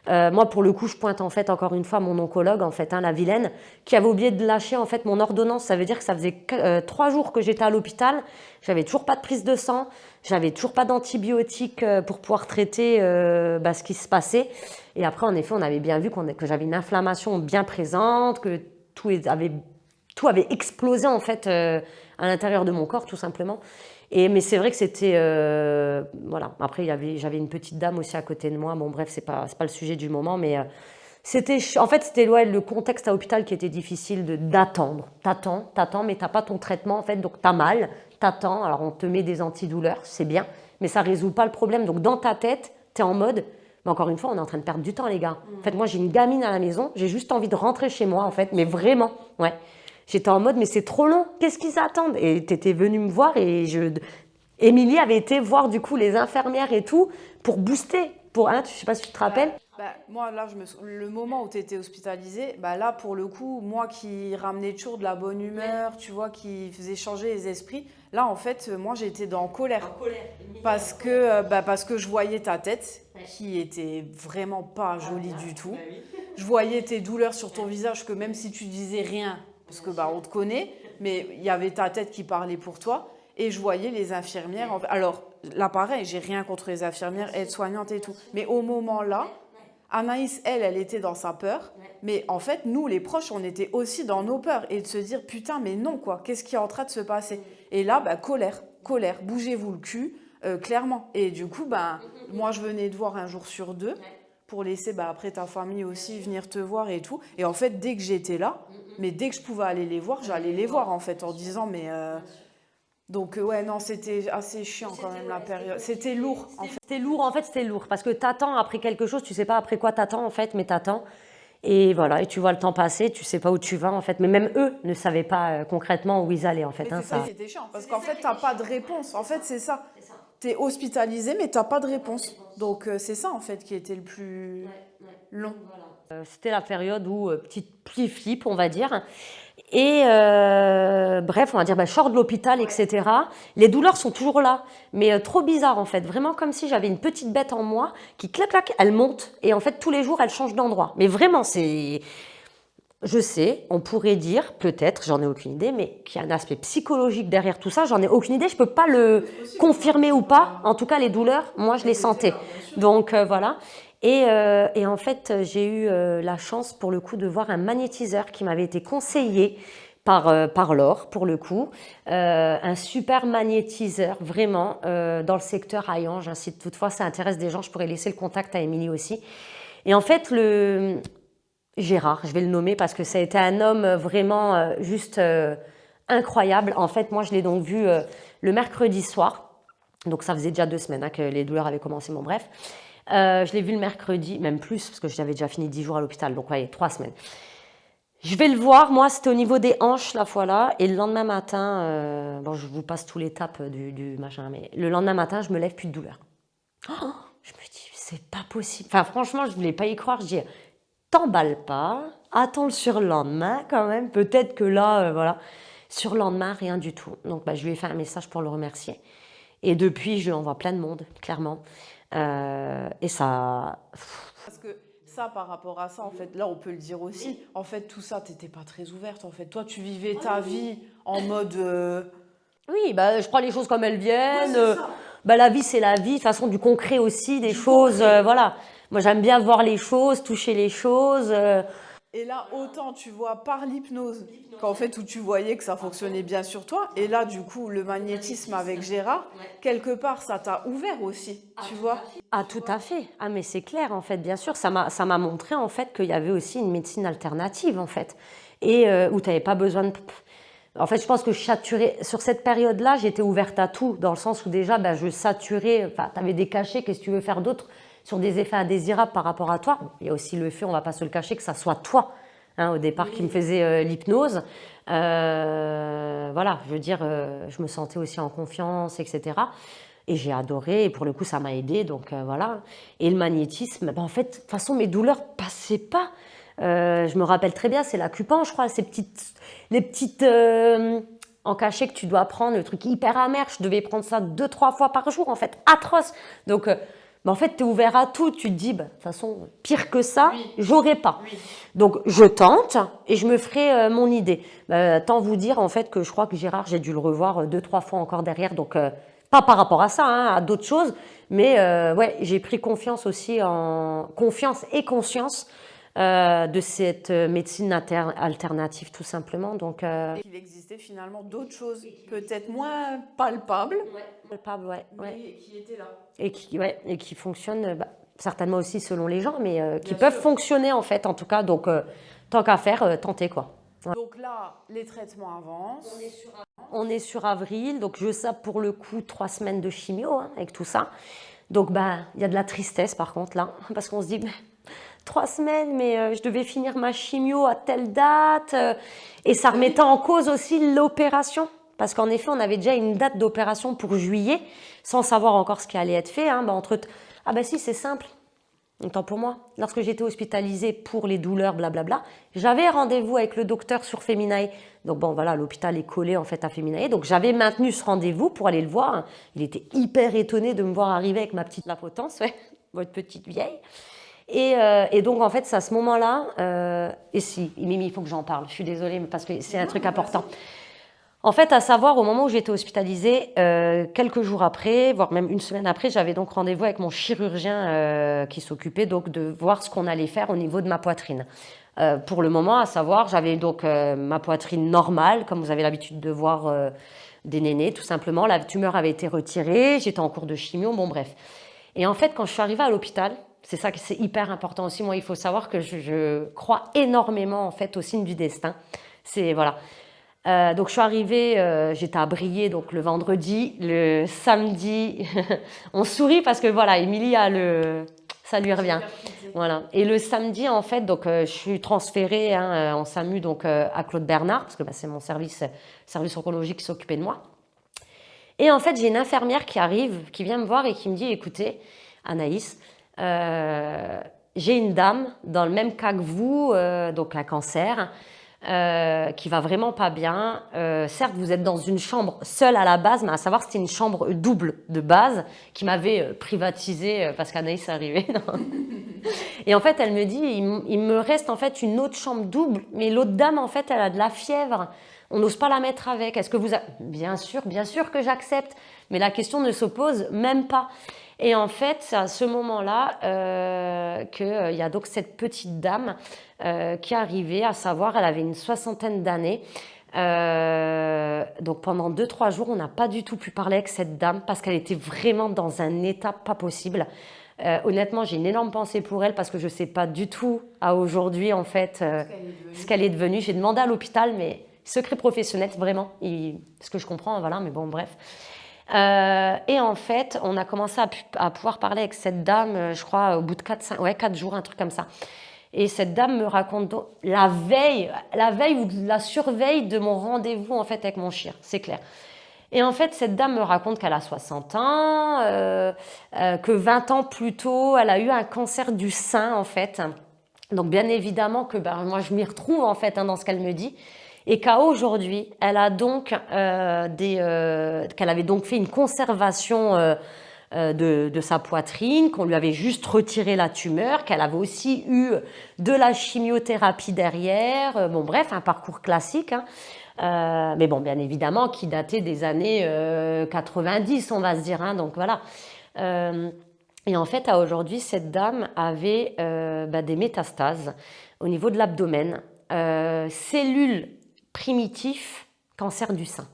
Moi, pour le coup, je pointe en fait encore une fois mon oncologue, en fait, la vilaine, qui avait oublié de lâcher en fait mon ordonnance. Ça veut dire que ça faisait 3 jours que j'étais à l'hôpital, j'avais toujours pas de prise de sang, j'avais toujours pas d'antibiotiques pour pouvoir traiter ce qui se passait. Et après, en effet, on avait bien vu que j'avais une inflammation bien présente, que tout avait explosé en fait à l'intérieur de mon corps, tout simplement. Mais c'est vrai que c'était voilà. Après j'avais une petite dame aussi à côté de moi. Bon bref, c'est pas le sujet du moment, mais c'était le contexte à l'hôpital qui était difficile d'attendre. T'attends, mais t'as pas ton traitement en fait, donc t'as mal, t'attends. Alors on te met des antidouleurs, c'est bien, mais ça résout pas le problème. Donc dans ta tête, t'es en mode, mais encore une fois, on est en train de perdre du temps les gars. En fait, moi j'ai une gamine à la maison, j'ai juste envie de rentrer chez moi en fait, mais vraiment, ouais. J'étais en mode, mais c'est trop long, qu'est-ce qu'ils attendent? Et t'étais venu me voir et Émilie avait été voir du coup les infirmières et tout pour booster, je sais pas si tu te rappelles. Moi, là, le moment où tu étais hospitalisée, là, pour le coup, moi qui ramenais toujours de la bonne humeur, tu vois, qui faisait changer les esprits, là, en fait, moi, j'étais dans colère. Parce que je voyais ta tête, qui était vraiment pas jolie du tout. Je voyais tes douleurs sur ton visage, que même si tu disais rien, parce que on te connaît, mais il y avait ta tête qui parlait pour toi. Et je voyais les infirmières. Alors, là, pareil, j'ai rien contre les infirmières, aides-soignantes et tout. Mais au moment-là, Anaïs, elle était dans sa peur. Mais en fait, nous, les proches, on était aussi dans nos peurs. Et de se dire, putain, mais non, quoi. Qu'est-ce qui est en train de se passer? Et là, colère. Bougez-vous le cul, clairement. Et du coup, moi, je venais te voir un jour sur deux pour laisser après ta famille aussi venir te voir et tout. Et en fait, dès que j'étais là, mais dès que je pouvais aller les voir, j'allais les voir, en fait, en disant, mais... Donc non, c'était assez chiant quand même la période. C'était lourd en fait. C'était lourd parce que t'attends après quelque chose, tu sais pas après quoi t'attends en fait, mais t'attends. Et voilà, et tu vois le temps passer, tu sais pas où tu vas en fait. Mais même eux ne savaient pas concrètement où ils allaient en fait. Mais c'est ça qui était chiant parce qu'en fait t'as pas de réponse. En fait c'est ça. T'es hospitalisé mais t'as pas de réponse. Donc c'est ça en fait qui était le plus long. C'était la période où petit flip on va dire. Et bref, on va dire, je sors de l'hôpital, etc. Les douleurs sont toujours là, mais trop bizarre en fait. Vraiment comme si j'avais une petite bête en moi qui clac clac, elle monte et en fait tous les jours elle change d'endroit. Mais vraiment, je sais, on pourrait dire peut-être, j'en ai aucune idée, mais qu'il y a un aspect psychologique derrière tout ça. J'en ai aucune idée, je peux pas le confirmer ou pas. En tout cas, les douleurs, moi je les sentais. Donc voilà. Et en fait, j'ai eu la chance pour le coup de voir un magnétiseur qui m'avait été conseillé par Laure pour le coup. Un super magnétiseur vraiment dans le secteur Hayange. Si toutefois ça intéresse des gens, je pourrais laisser le contact à Émilie aussi. Et en fait, Gérard, je vais le nommer parce que ça a été un homme vraiment juste incroyable. En fait, moi je l'ai donc vu le mercredi soir. Donc ça faisait déjà 2 semaines que les douleurs avaient commencé, bon bref. Je l'ai vu le mercredi, même plus, parce que j'avais déjà fini 10 jours à l'hôpital, donc ouais, 3 semaines. Je vais le voir, moi c'était au niveau des hanches la fois là, et le lendemain matin, je vous passe tous les tapes du machin, mais le lendemain matin, je me lève plus de douleur. Oh, je me dis, c'est pas possible. Enfin franchement, je voulais pas y croire, je dis, t'emballe pas, attends le surlendemain quand même, peut-être que là, voilà. Surlendemain, rien du tout. Donc je lui ai fait un message pour le remercier. Et depuis, je lui envoie plein de monde, clairement. Et ça... Parce que ça, par rapport à ça, en fait, là, on peut le dire aussi. En fait, tout ça, t'étais pas très ouverte. En fait, toi, tu vivais ta vie en mode... Oui, je prends les choses comme elles viennent. La vie, c'est la vie. De toute façon, du concret aussi, des choses. Voilà. Moi, j'aime bien voir les choses, toucher les choses. Et là, autant tu vois par l'hypnose, qu'en fait, où tu voyais que ça fonctionnait bien sur toi. Et là, du coup, le magnétisme avec Gérard, quelque part, ça t'a ouvert aussi, tu vois. Ah, tout à fait. Ah, mais c'est clair, en fait, bien sûr. Ça m'a montré, en fait, qu'il y avait aussi une médecine alternative, en fait. Et où tu n'avais pas besoin de... En fait, je pense que sur cette période-là, j'étais ouverte à tout, dans le sens où déjà, je saturais, tu avais des cachets, qu'est-ce que tu veux faire d'autre sur des effets indésirables par rapport à toi. Il y a aussi le fait, on ne va pas se le cacher, que ça soit toi, au départ, qui me faisait l'hypnose. Voilà, je veux dire, je me sentais aussi en confiance, etc. Et j'ai adoré, et pour le coup, ça m'a aidé, donc voilà. Et le magnétisme, en fait, de toute façon, mes douleurs passaient pas. Je me rappelle très bien, c'est l'acupuncture, je crois, les petites en cachet que tu dois prendre, le truc hyper amer. Je devais prendre ça 2-3 fois par jour, en fait, atroce. Donc, en fait, tu es ouvert à tout. Tu te dis, de toute façon, pire que ça, j'aurais pas. Oui. Donc, je tente et je me ferai mon idée. Tant vous dire, en fait, que je crois que Gérard, j'ai dû le revoir 2-3 fois encore derrière. Donc, pas par rapport à ça, à d'autres choses. Mais ouais, j'ai pris confiance aussi confiance et conscience de cette médecine alternative, tout simplement. Donc, et qu'il existait finalement d'autres choses, peut-être moins palpables. Palpables, ouais. Mais qui étaient là. Et qui fonctionnent certainement aussi selon les gens, mais qui peuvent fonctionner en fait, en tout cas. Donc, tant qu'à faire, tenter quoi. Ouais. Donc là, les traitements avancent. On est sur avril, donc je sais pour le coup 3 semaines de chimio avec tout ça. Donc, il y a de la tristesse par contre là, parce qu'on se dit... 3 semaines, mais je devais finir ma chimio à telle date. Et ça remettait en cause aussi l'opération. parce qu'en effet, on avait déjà une date d'opération pour juillet, sans savoir encore ce qui allait être fait. Ah ben si, c'est simple. Autant pour moi. Lorsque j'étais hospitalisée pour les douleurs, blablabla, j'avais rendez-vous avec le docteur sur Feminae. Donc bon, voilà, l'hôpital est collé en fait à Feminae. Donc j'avais maintenu ce rendez-vous pour aller le voir. Il était hyper étonné de me voir arriver avec ma petite lapotence, ouais, votre petite vieille. Et donc en fait, c'est à ce moment-là, et si, Mimi, il faut que j'en parle. Je suis désolée, mais parce que c'est un truc important. En fait, à savoir, au moment où j'étais hospitalisée, quelques jours après, voire même une semaine après, j'avais donc rendez-vous avec mon chirurgien qui s'occupait donc de voir ce qu'on allait faire au niveau de ma poitrine. Pour le moment, à savoir, j'avais donc ma poitrine normale, comme vous avez l'habitude de voir des nénés, tout simplement. La tumeur avait été retirée, j'étais en cours de chimio, bon bref. Et en fait, quand je suis arrivée à l'hôpital, c'est ça que c'est hyper important aussi. Moi, il faut savoir que je crois énormément en fait au signe du destin. C'est voilà. Donc je suis arrivée, j'étais à Briey donc le vendredi, le samedi, on sourit parce que voilà, Émilie ça lui revient. Voilà. Et le samedi en fait, donc je suis transférée en SAMU donc à Claude Bernard parce que c'est mon service oncologique qui s'occupait de moi. Et en fait, j'ai une infirmière qui arrive, qui vient me voir et qui me dit, écoutez, Anaïs, j'ai une dame dans le même cas que vous, donc un cancer. Qui va vraiment pas bien. Certes, vous êtes dans une chambre seule à la base, mais à savoir que c'était une chambre double de base qui m'avait privatisée parce qu'Anaïs est arrivée. Et en fait, elle me dit, il me reste en fait une autre chambre double, mais l'autre dame, en fait, elle a de la fièvre. On n'ose pas la mettre avec. Est-ce que vous... Bien sûr que j'accepte, mais la question ne se pose même pas. Et en fait, c'est à ce moment-là qu'il y a donc cette petite dame qui est arrivée, à savoir, elle avait une 60aine d'années. Donc pendant 2-3 jours, on n'a pas du tout pu parler avec cette dame parce qu'elle était vraiment dans un état pas possible. Honnêtement, j'ai une énorme pensée pour elle parce que je ne sais pas du tout à aujourd'hui en fait ce qu'elle est devenue. J'ai demandé à l'hôpital, mais secret professionnel, vraiment, ce que je comprends, voilà, mais bon, bref. Et en fait, on a commencé à pouvoir parler avec cette dame, je crois, au bout de 4 jours, un truc comme ça. Et cette dame me raconte donc, la veille ou la surveille de mon rendez-vous en fait avec mon chir, c'est clair. Et en fait, cette dame me raconte qu'elle a 60 ans, que 20 ans plus tôt, elle a eu un cancer du sein en fait. Donc bien évidemment que moi je m'y retrouve en fait dans ce qu'elle me dit. Et qu'à aujourd'hui, elle a donc qu'elle avait donc fait une conservation de sa poitrine, qu'on lui avait juste retiré la tumeur, qu'elle avait aussi eu de la chimiothérapie derrière. Bon, bref, un parcours classique. Mais bon, bien évidemment, qui datait des années 90, on va se dire. Donc voilà. Et en fait, à aujourd'hui, cette dame avait des métastases au niveau de l'abdomen, cellules primitif cancer du sein.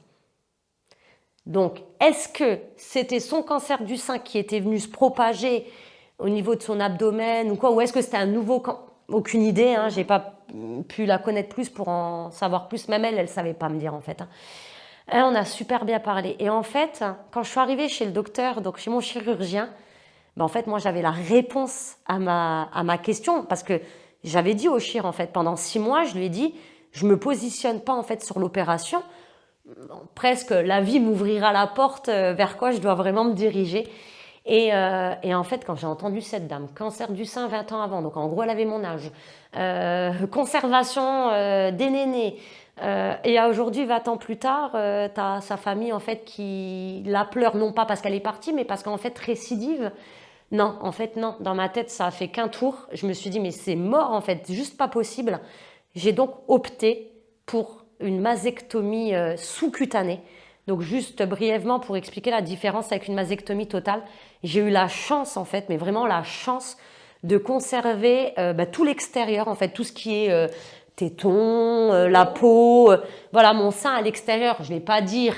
Donc, est-ce que c'était son cancer du sein qui était venu se propager au niveau de son abdomen ou quoi, ou est-ce que c'était un nouveau cancer? Aucune idée, j'ai pas pu la connaître plus pour en savoir plus. Même elle savait pas me dire en fait. On a super bien parlé. Et en fait, quand je suis arrivée chez le docteur, donc chez mon chirurgien, en fait, moi j'avais la réponse à ma question parce que j'avais dit au chir en fait pendant 6 mois, je lui ai dit. Je me positionne pas en fait sur l'opération. Presque la vie m'ouvrira la porte vers quoi je dois vraiment me diriger. Et en fait, quand j'ai entendu cette dame, cancer du sein 20 ans avant, donc en gros elle avait mon âge, conservation des nénés, et aujourd'hui 20 ans plus tard, tu as sa famille en fait qui la pleure, non pas parce qu'elle est partie, mais parce qu'en fait récidive. Non, en fait non, dans ma tête ça a fait qu'un tour. Je me suis dit mais c'est mort en fait, juste pas possible. J'ai donc opté pour une mastectomie sous-cutanée. Donc juste brièvement pour expliquer la différence avec une mastectomie totale, j'ai eu la chance en fait, mais vraiment la chance de conserver tout l'extérieur en fait, tout ce qui est téton, la peau, voilà mon sein à l'extérieur. Je ne vais pas dire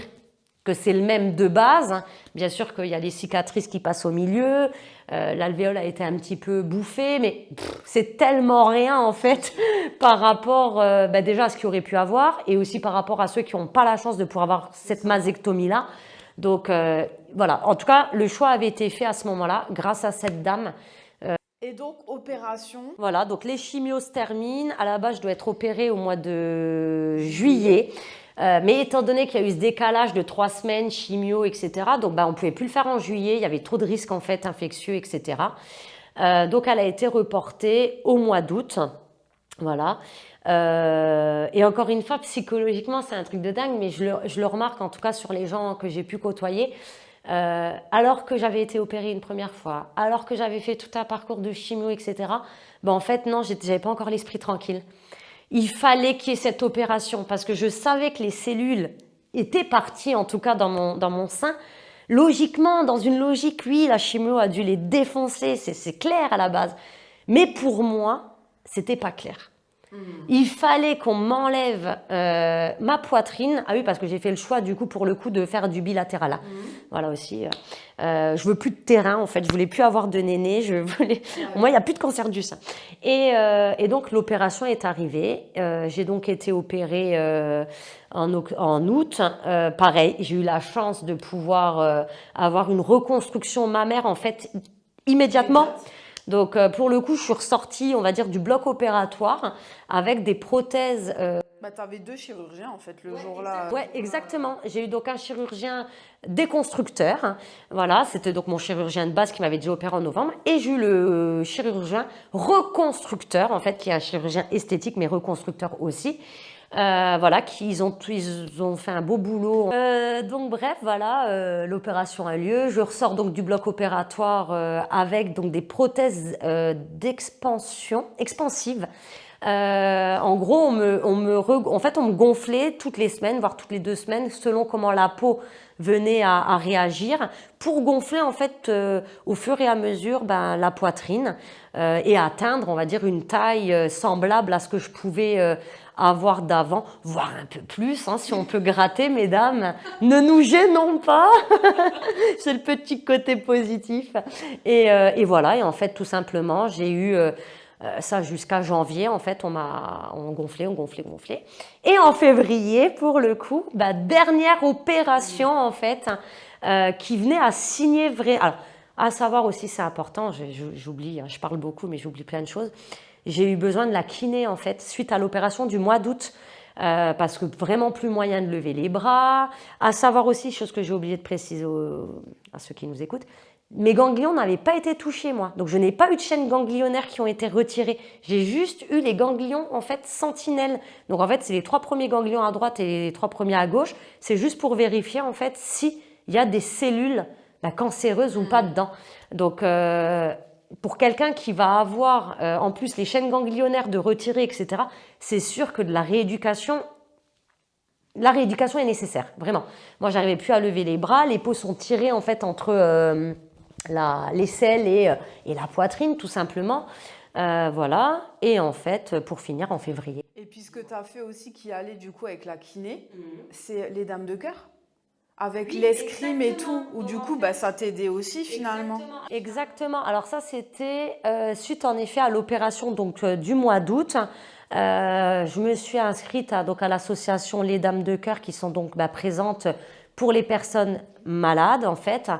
que c'est le même de base. Bien sûr qu'il y a les cicatrices qui passent au milieu, l'alvéole a été un petit peu bouffée, mais c'est tellement rien en fait par rapport déjà à ce qu'il aurait pu avoir et aussi par rapport à ceux qui n'ont pas la chance de pouvoir avoir cette mastectomie-là. Donc voilà, en tout cas, le choix avait été fait à ce moment-là grâce à cette dame. Et donc, opération. Voilà, donc les chimios se terminent. À la base, je dois être opérée au mois de juillet. Mais étant donné qu'il y a eu ce décalage de 3 semaines, chimio, etc., donc on ne pouvait plus le faire en juillet, il y avait trop de risques en fait infectieux, etc. Donc elle a été reportée au mois d'août. Voilà. Et encore une fois, psychologiquement, c'est un truc de dingue, mais je le remarque en tout cas sur les gens que j'ai pu côtoyer. Alors que j'avais été opérée une première fois, alors que j'avais fait tout un parcours de chimio, etc., en fait, non, j'avais pas encore l'esprit tranquille. Il fallait qu'il y ait cette opération parce que je savais que les cellules étaient parties, en tout cas dans mon sein. Logiquement, dans une logique, oui, la chimio a dû les défoncer, c'est clair à la base. Mais pour moi, c'était pas clair. Il fallait qu'on m'enlève ma poitrine. Ah oui, parce que j'ai fait le choix du coup pour le coup de faire du bilatéral. Voilà aussi. Je veux plus de terrain en fait. Je voulais plus avoir de néné. Moi, il y a plus de cancer du sein. Et donc l'opération est arrivée. J'ai donc été opérée en août. Pareil, j'ai eu la chance de pouvoir avoir une reconstruction mammaire en fait immédiatement. Donc pour le coup, je suis ressortie, on va dire, du bloc opératoire avec des prothèses. T'avais 2 chirurgiens en fait le jour-là. Ouais, exactement. J'ai eu donc un chirurgien déconstructeur. Voilà, c'était donc mon chirurgien de base qui m'avait déjà opéré en novembre. Et j'ai eu le chirurgien reconstructeur, en fait, qui est un chirurgien esthétique, mais reconstructeur aussi. Voilà, ils ont fait un beau boulot. Donc bref, voilà, l'opération a lieu. Je ressors donc du bloc opératoire avec donc des prothèses expansives. En gros, on me gonflait toutes les semaines, voire toutes les 2 semaines, selon comment la peau venait à réagir, pour gonfler en fait au fur et à mesure la poitrine et atteindre, on va dire, une taille semblable à ce que je pouvais avoir d'avant, voire un peu plus, hein, si on peut gratter, mesdames. Ne nous gênons pas. C'est le petit côté positif. Et voilà, et en fait, tout simplement, j'ai eu ça jusqu'à janvier, en fait, on gonflait. Et en février, pour le coup, dernière opération, en fait, qui venait à signer vrai. Alors, à savoir aussi, c'est important, j'oublie, hein, je parle beaucoup, mais j'oublie plein de choses. J'ai eu besoin de la kiné, en fait, suite à l'opération du mois d'août. Parce que vraiment plus moyen de lever les bras. À savoir aussi, chose que j'ai oublié de préciser à ceux qui nous écoutent, mes ganglions n'avaient pas été touchés, moi. Donc, je n'ai pas eu de chaînes ganglionnaires qui ont été retirées. J'ai juste eu les ganglions, en fait, sentinelles. Donc, en fait, c'est les 3 premiers ganglions à droite et les 3 premiers à gauche. C'est juste pour vérifier, en fait, s'il y a des cellules cancéreuses ou pas dedans. Donc, pour quelqu'un qui va avoir, en plus, les chaînes ganglionnaires de retirer, etc., c'est sûr que de la rééducation est nécessaire, vraiment. Moi, j'arrivais plus à lever les bras. Les peaux sont tirées, en fait, entre l'aisselle et la poitrine, tout simplement. Voilà. Et en fait, pour finir, en février. Et puis ce que tu as fait aussi qui allait du coup avec la kiné, c'est les dames de cœur avec l'escrime et tout, où du coup ça t'aidait aussi finalement. Exactement. Alors ça, c'était suite en effet à l'opération donc du mois d'août. Je me suis inscrite à l'association Les Dames de Cœur qui sont donc présentes pour les personnes malades en fait.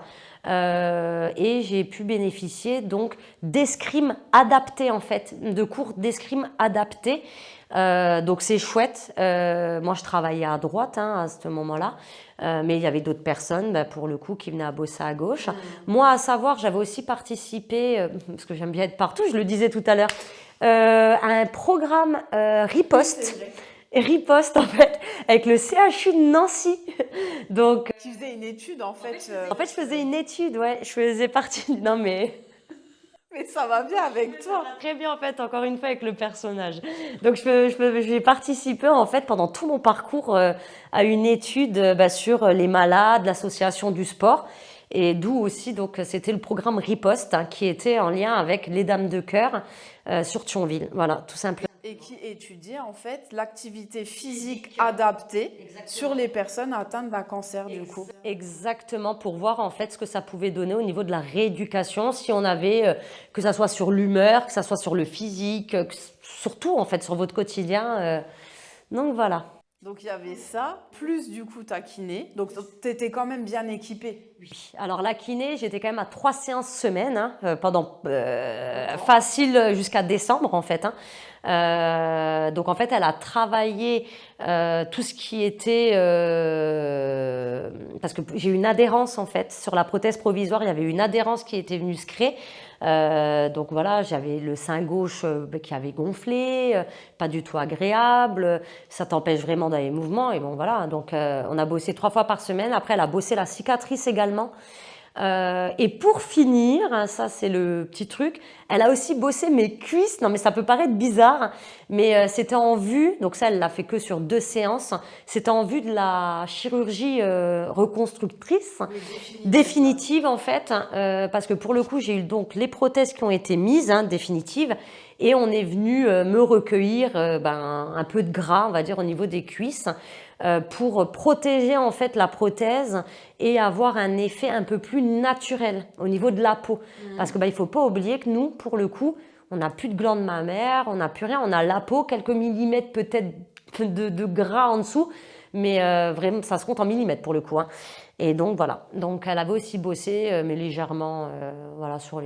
Et j'ai pu bénéficier donc d'escrime adapté en fait, de cours d'escrime adapté. Donc c'est chouette. Moi je travaillais à droite à ce moment-là, mais il y avait d'autres personnes pour le coup qui venaient à bosser à gauche. Moi à savoir, j'avais aussi participé, parce que j'aime bien être partout, je le disais tout à l'heure, à un programme Riposte. Riposte en fait avec le CHU de Nancy. Donc tu faisais une étude en fait. En fait je faisais une étude, ouais, je faisais partie. Non mais ça va bien avec toi. Très bien en fait, encore une fois avec le personnage. Donc j'ai participé en fait pendant tout mon parcours à une étude sur les malades, l'association du sport. Et d'où aussi, donc, c'était le programme Riposte qui était en lien avec les Dames de Cœur sur Thionville. Voilà, tout simplement. Et qui étudiait en fait l'activité physique adaptée sur les personnes atteintes d'un cancer du coup. Exactement, pour voir en fait ce que ça pouvait donner au niveau de la rééducation, si on avait, que ça soit sur l'humeur, que ça soit sur le physique, surtout en fait sur votre quotidien. Donc voilà. Donc il y avait ça, plus du coup ta kiné. Donc tu étais quand même bien équipée. Oui. Alors la kiné, j'étais quand même à 3 séances semaine, hein, pendant D'accord. facile jusqu'à décembre en fait. Hein. Donc en fait, elle a travaillé tout ce qui était parce que j'ai eu une adhérence en fait sur la prothèse provisoire. Il y avait une adhérence qui était venue se créer. Donc voilà, j'avais le sein gauche qui avait gonflé, pas du tout agréable. Ça t'empêche vraiment dans les mouvements. Et bon voilà, donc on a bossé 3 fois par semaine. Après, elle a bossé la cicatrice également. Et pour finir, hein, ça c'est le petit truc, elle a aussi bossé mes cuisses. Non mais ça peut paraître bizarre, mais c'était en vue, donc ça elle l'a fait que sur 2 séances, c'était en vue de la chirurgie reconstructrice, définitive en fait, parce que pour le coup j'ai eu donc les prothèses qui ont été mises, hein, définitives, et on est venu me recueillir un peu de gras, on va dire, au niveau des cuisses, pour protéger en fait la prothèse et avoir un effet un peu plus naturel au niveau de la peau. Parce que il faut pas oublier que nous, pour le coup, on n'a plus de glande mammaire, on n'a plus rien, on a la peau, quelques millimètres peut-être de gras en dessous, mais vraiment ça se compte en millimètres pour le coup. Hein. Et donc voilà, donc elle avait aussi bossé, mais légèrement voilà, sur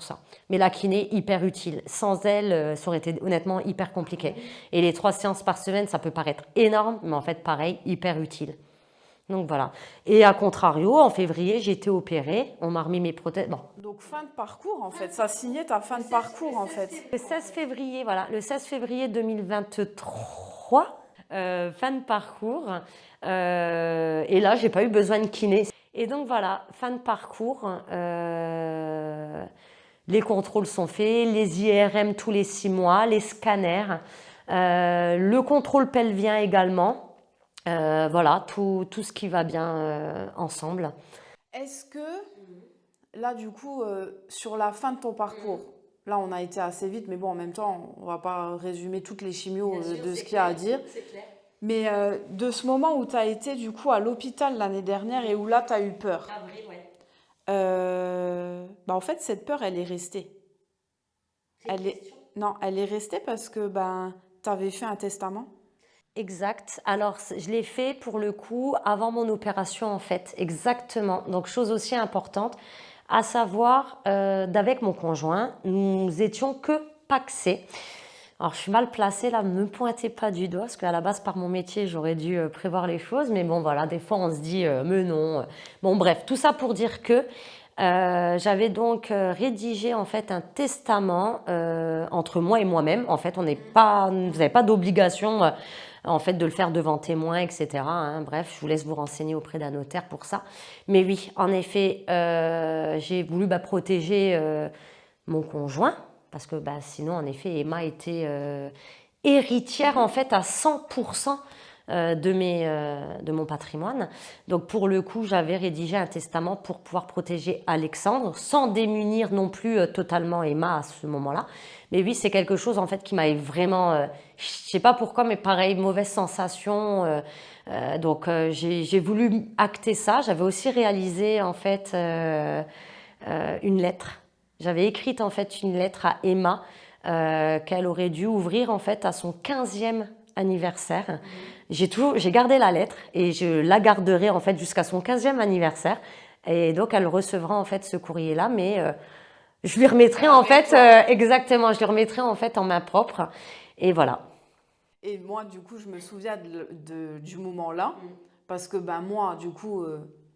ça. Mais la kiné, hyper utile. Sans elle, ça aurait été honnêtement hyper compliqué. Et les 3 séances par semaine, ça peut paraître énorme, mais en fait pareil, hyper utile. Donc voilà. Et à contrario, en février, j'ai été opérée, on m'a remis mes prothèses. Bon. Donc fin de parcours en fait, ça signait ta fin de parcours en fait. Le 16 février, voilà, le 16 février 2023, fin de parcours. Et là, j'ai pas eu besoin de kiné. Et donc voilà, fin de parcours. Les contrôles sont faits, les IRM tous les 6 mois, les scanners, le contrôle pelvien également. Voilà, tout ce qui va bien ensemble. Est-ce que là du coup sur la fin de ton parcours, là on a été assez vite, mais bon en même temps on va pas résumer toutes les chimios de ce qu'il y a à dire. Mais de ce moment où tu as été du coup à l'hôpital l'année dernière et où là tu as eu peur, Avril, ouais. en fait cette peur elle est restée. Non, elle est restée parce que tu avais fait un testament. Exact. Alors, je l'ai fait pour le coup avant mon opération en fait, exactement. Donc, chose aussi importante, à savoir, d'avec mon conjoint, nous étions que pacsés. Alors, je suis mal placée là, ne me pointez pas du doigt, parce qu'à la base, par mon métier, j'aurais dû prévoir les choses, mais bon, voilà, des fois, on se dit, mais non. Bon, bref, tout ça pour dire que j'avais donc rédigé en fait un testament entre moi et moi-même. En fait, vous n'avez pas d'obligation en fait de le faire devant témoin, etc. Hein. Bref, je vous laisse vous renseigner auprès d'un notaire pour ça. Mais oui, en effet, j'ai voulu protéger mon conjoint parce que sinon, en effet, Emma était héritière en fait à 100% de mon patrimoine. Donc pour le coup, j'avais rédigé un testament pour pouvoir protéger Alexandre sans démunir non plus totalement Emma à ce moment-là. Mais oui, c'est quelque chose en fait qui m'avait vraiment, je sais pas pourquoi, mais pareil, mauvaise sensation. Donc j'ai voulu acter ça. J'avais aussi réalisé en fait une lettre. J'avais écrite en fait une lettre à Emma qu'elle aurait dû ouvrir en fait à son 15e anniversaire. J'ai gardé la lettre et je la garderai en fait jusqu'à son 15e anniversaire. Et donc elle recevra en fait ce courrier-là, mais je lui remettrai en fait exactement, je lui remettrai en fait en main propre. Et voilà. Et moi, du coup, je me souviens du moment-là, parce que moi, du coup,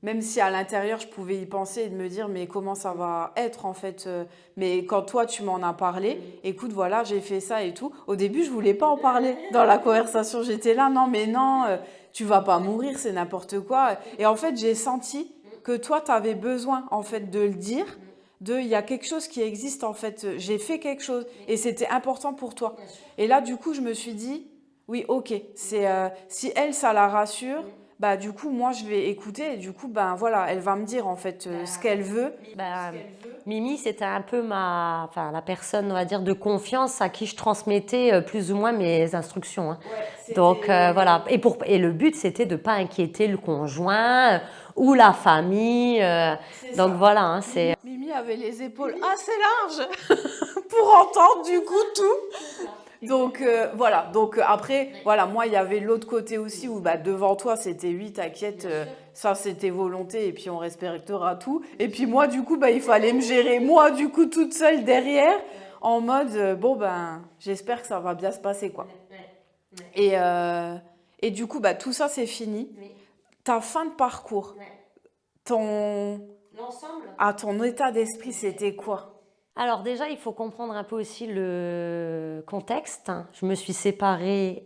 même si à l'intérieur, je pouvais y penser et de me dire, mais comment ça va être en fait, mais quand toi, tu m'en as parlé, écoute, voilà, j'ai fait ça et tout. Au début, je voulais pas en parler dans la conversation. J'étais là, non, mais non, tu vas pas mourir, c'est n'importe quoi. Et en fait, j'ai senti que toi, tu avais besoin en fait de le dire. Il y a quelque chose qui existe en fait, j'ai fait quelque chose et c'était important pour toi. Et là, du coup, je me suis dit, oui, ok, si elle, ça la rassure, du coup, moi, je vais écouter et du coup, voilà, elle va me dire en fait ce qu'elle veut. Mimi, c'était un peu la personne, on va dire, de confiance à qui je transmettais plus ou moins mes instructions. Hein. Ouais, donc voilà, et le but, c'était de ne pas inquiéter le conjoint ou la famille. Donc ça. Voilà, hein, c'est... Mimi avait les épaules assez larges pour entendre du coup tout. Donc voilà, donc après, voilà, moi il y avait l'autre côté aussi où devant toi c'était oui, t'inquiète, ça c'était volonté et puis on respectera tout. Et puis moi du coup, il fallait me gérer moi du coup toute seule derrière en mode, j'espère que ça va bien se passer quoi. Et, et du coup, tout ça c'est fini. Ta fin de parcours, ton, ton état d'esprit c'était quoi? Alors déjà, il faut comprendre un peu aussi le contexte. Je me suis séparée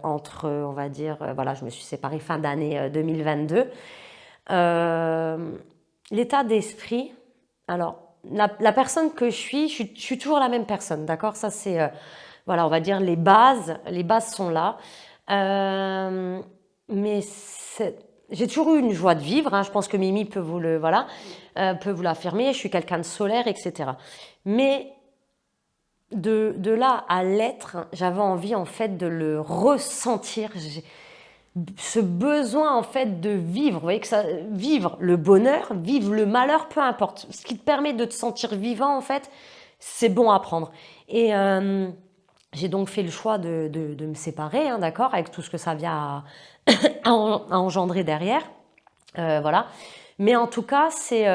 entre, on va dire, voilà, je me suis séparée fin d'année 2022. L'état d'esprit, alors la personne que je suis toujours la même personne, d'accord? Ça c'est, voilà, on va dire les bases sont là. Mais j'ai toujours eu une joie de vivre, hein. Je pense que Mimi peut vous le, voilà, peut vous l'affirmer. Je suis quelqu'un de solaire, etc. Mais de là à l'être, j'avais envie en fait de le ressentir. Ce besoin en fait de vivre, vous voyez que ça, vivre le bonheur, vivre le malheur, peu importe. Ce qui te permet de te sentir vivant en fait, c'est bon à prendre. Et j'ai donc fait le choix de me séparer, hein, d'accord, avec tout ce que ça vient à engendrer derrière. Voilà. Mais en tout cas, c'est...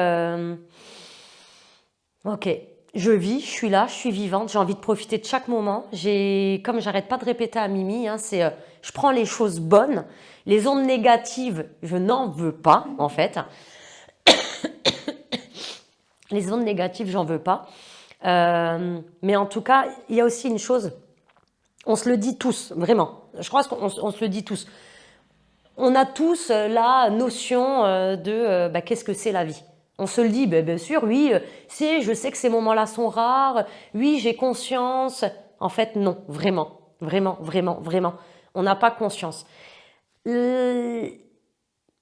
ok, je vis, je suis là, je suis vivante, j'ai envie de profiter de chaque moment. Comme j'arrête pas de répéter à Mimi, hein, c'est je prends les choses bonnes, les ondes négatives, je n'en veux pas en fait. Les ondes négatives, j'en veux pas. Mais en tout cas, il y a aussi une chose, on se le dit tous, vraiment. Je crois qu'on se le dit tous. On a tous la notion de qu'est-ce que c'est la vie. On se le dit, bien sûr, oui, je sais que ces moments-là sont rares, oui, j'ai conscience. En fait, non, vraiment, vraiment, vraiment, vraiment. On n'a pas conscience. La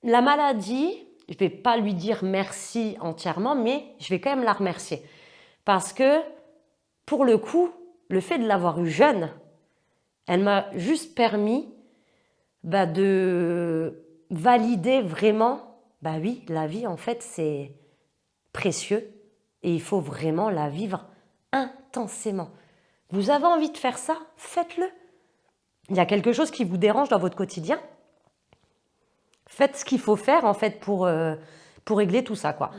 maladie, je ne vais pas lui dire merci entièrement, mais je vais quand même la remercier. Parce que, pour le coup, le fait de l'avoir eu jeune, elle m'a juste permis de valider vraiment, oui, la vie en fait c'est précieux et il faut vraiment la vivre intensément. Vous avez envie de faire ça, faites-le. Il y a quelque chose qui vous dérange dans votre quotidien, faites ce qu'il faut faire en fait pour régler tout ça, quoi.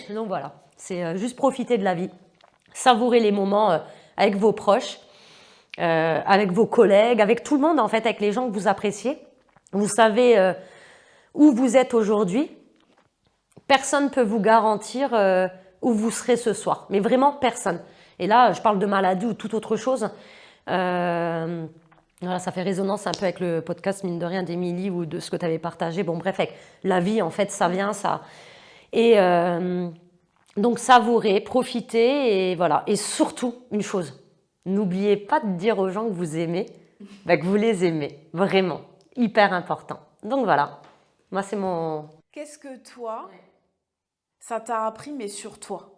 Donc voilà, c'est juste profiter de la vie, savourer les moments avec vos proches, avec vos collègues, avec tout le monde en fait, avec les gens que vous appréciez. Vous savez où vous êtes aujourd'hui. Personne ne peut vous garantir où vous serez ce soir, mais vraiment personne. Et là, je parle de maladie ou toute autre chose. Voilà, ça fait résonance un peu avec le podcast mine de rien d'Émilie ou de ce que tu avais partagé. Bon bref, avec la vie en fait, ça vient, ça. Et donc savourer, profiter et voilà. Et surtout une chose. N'oubliez pas de dire aux gens que vous aimez, que vous les aimez. Vraiment. Hyper important. Donc voilà. Moi, c'est mon... Qu'est-ce que toi, ça t'a appris, mais sur toi?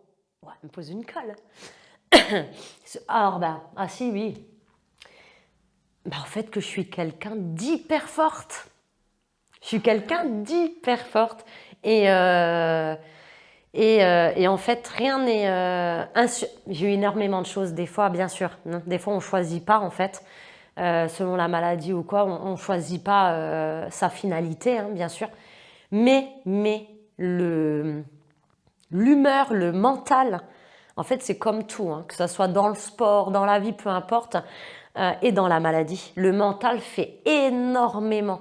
Ouais, me pose une colle. Alors, si, oui. En fait, que je suis quelqu'un d'hyper forte. Je suis quelqu'un d'hyper forte. Et en fait, rien n'est... J'ai eu énormément de choses, des fois, bien sûr. Des fois, on ne choisit pas, en fait. Selon la maladie ou quoi, on ne choisit pas sa finalité, hein, bien sûr. Mais l'humeur, le mental, en fait, c'est comme tout, hein, que ce soit dans le sport, dans la vie, peu importe, et dans la maladie. Le mental fait énormément.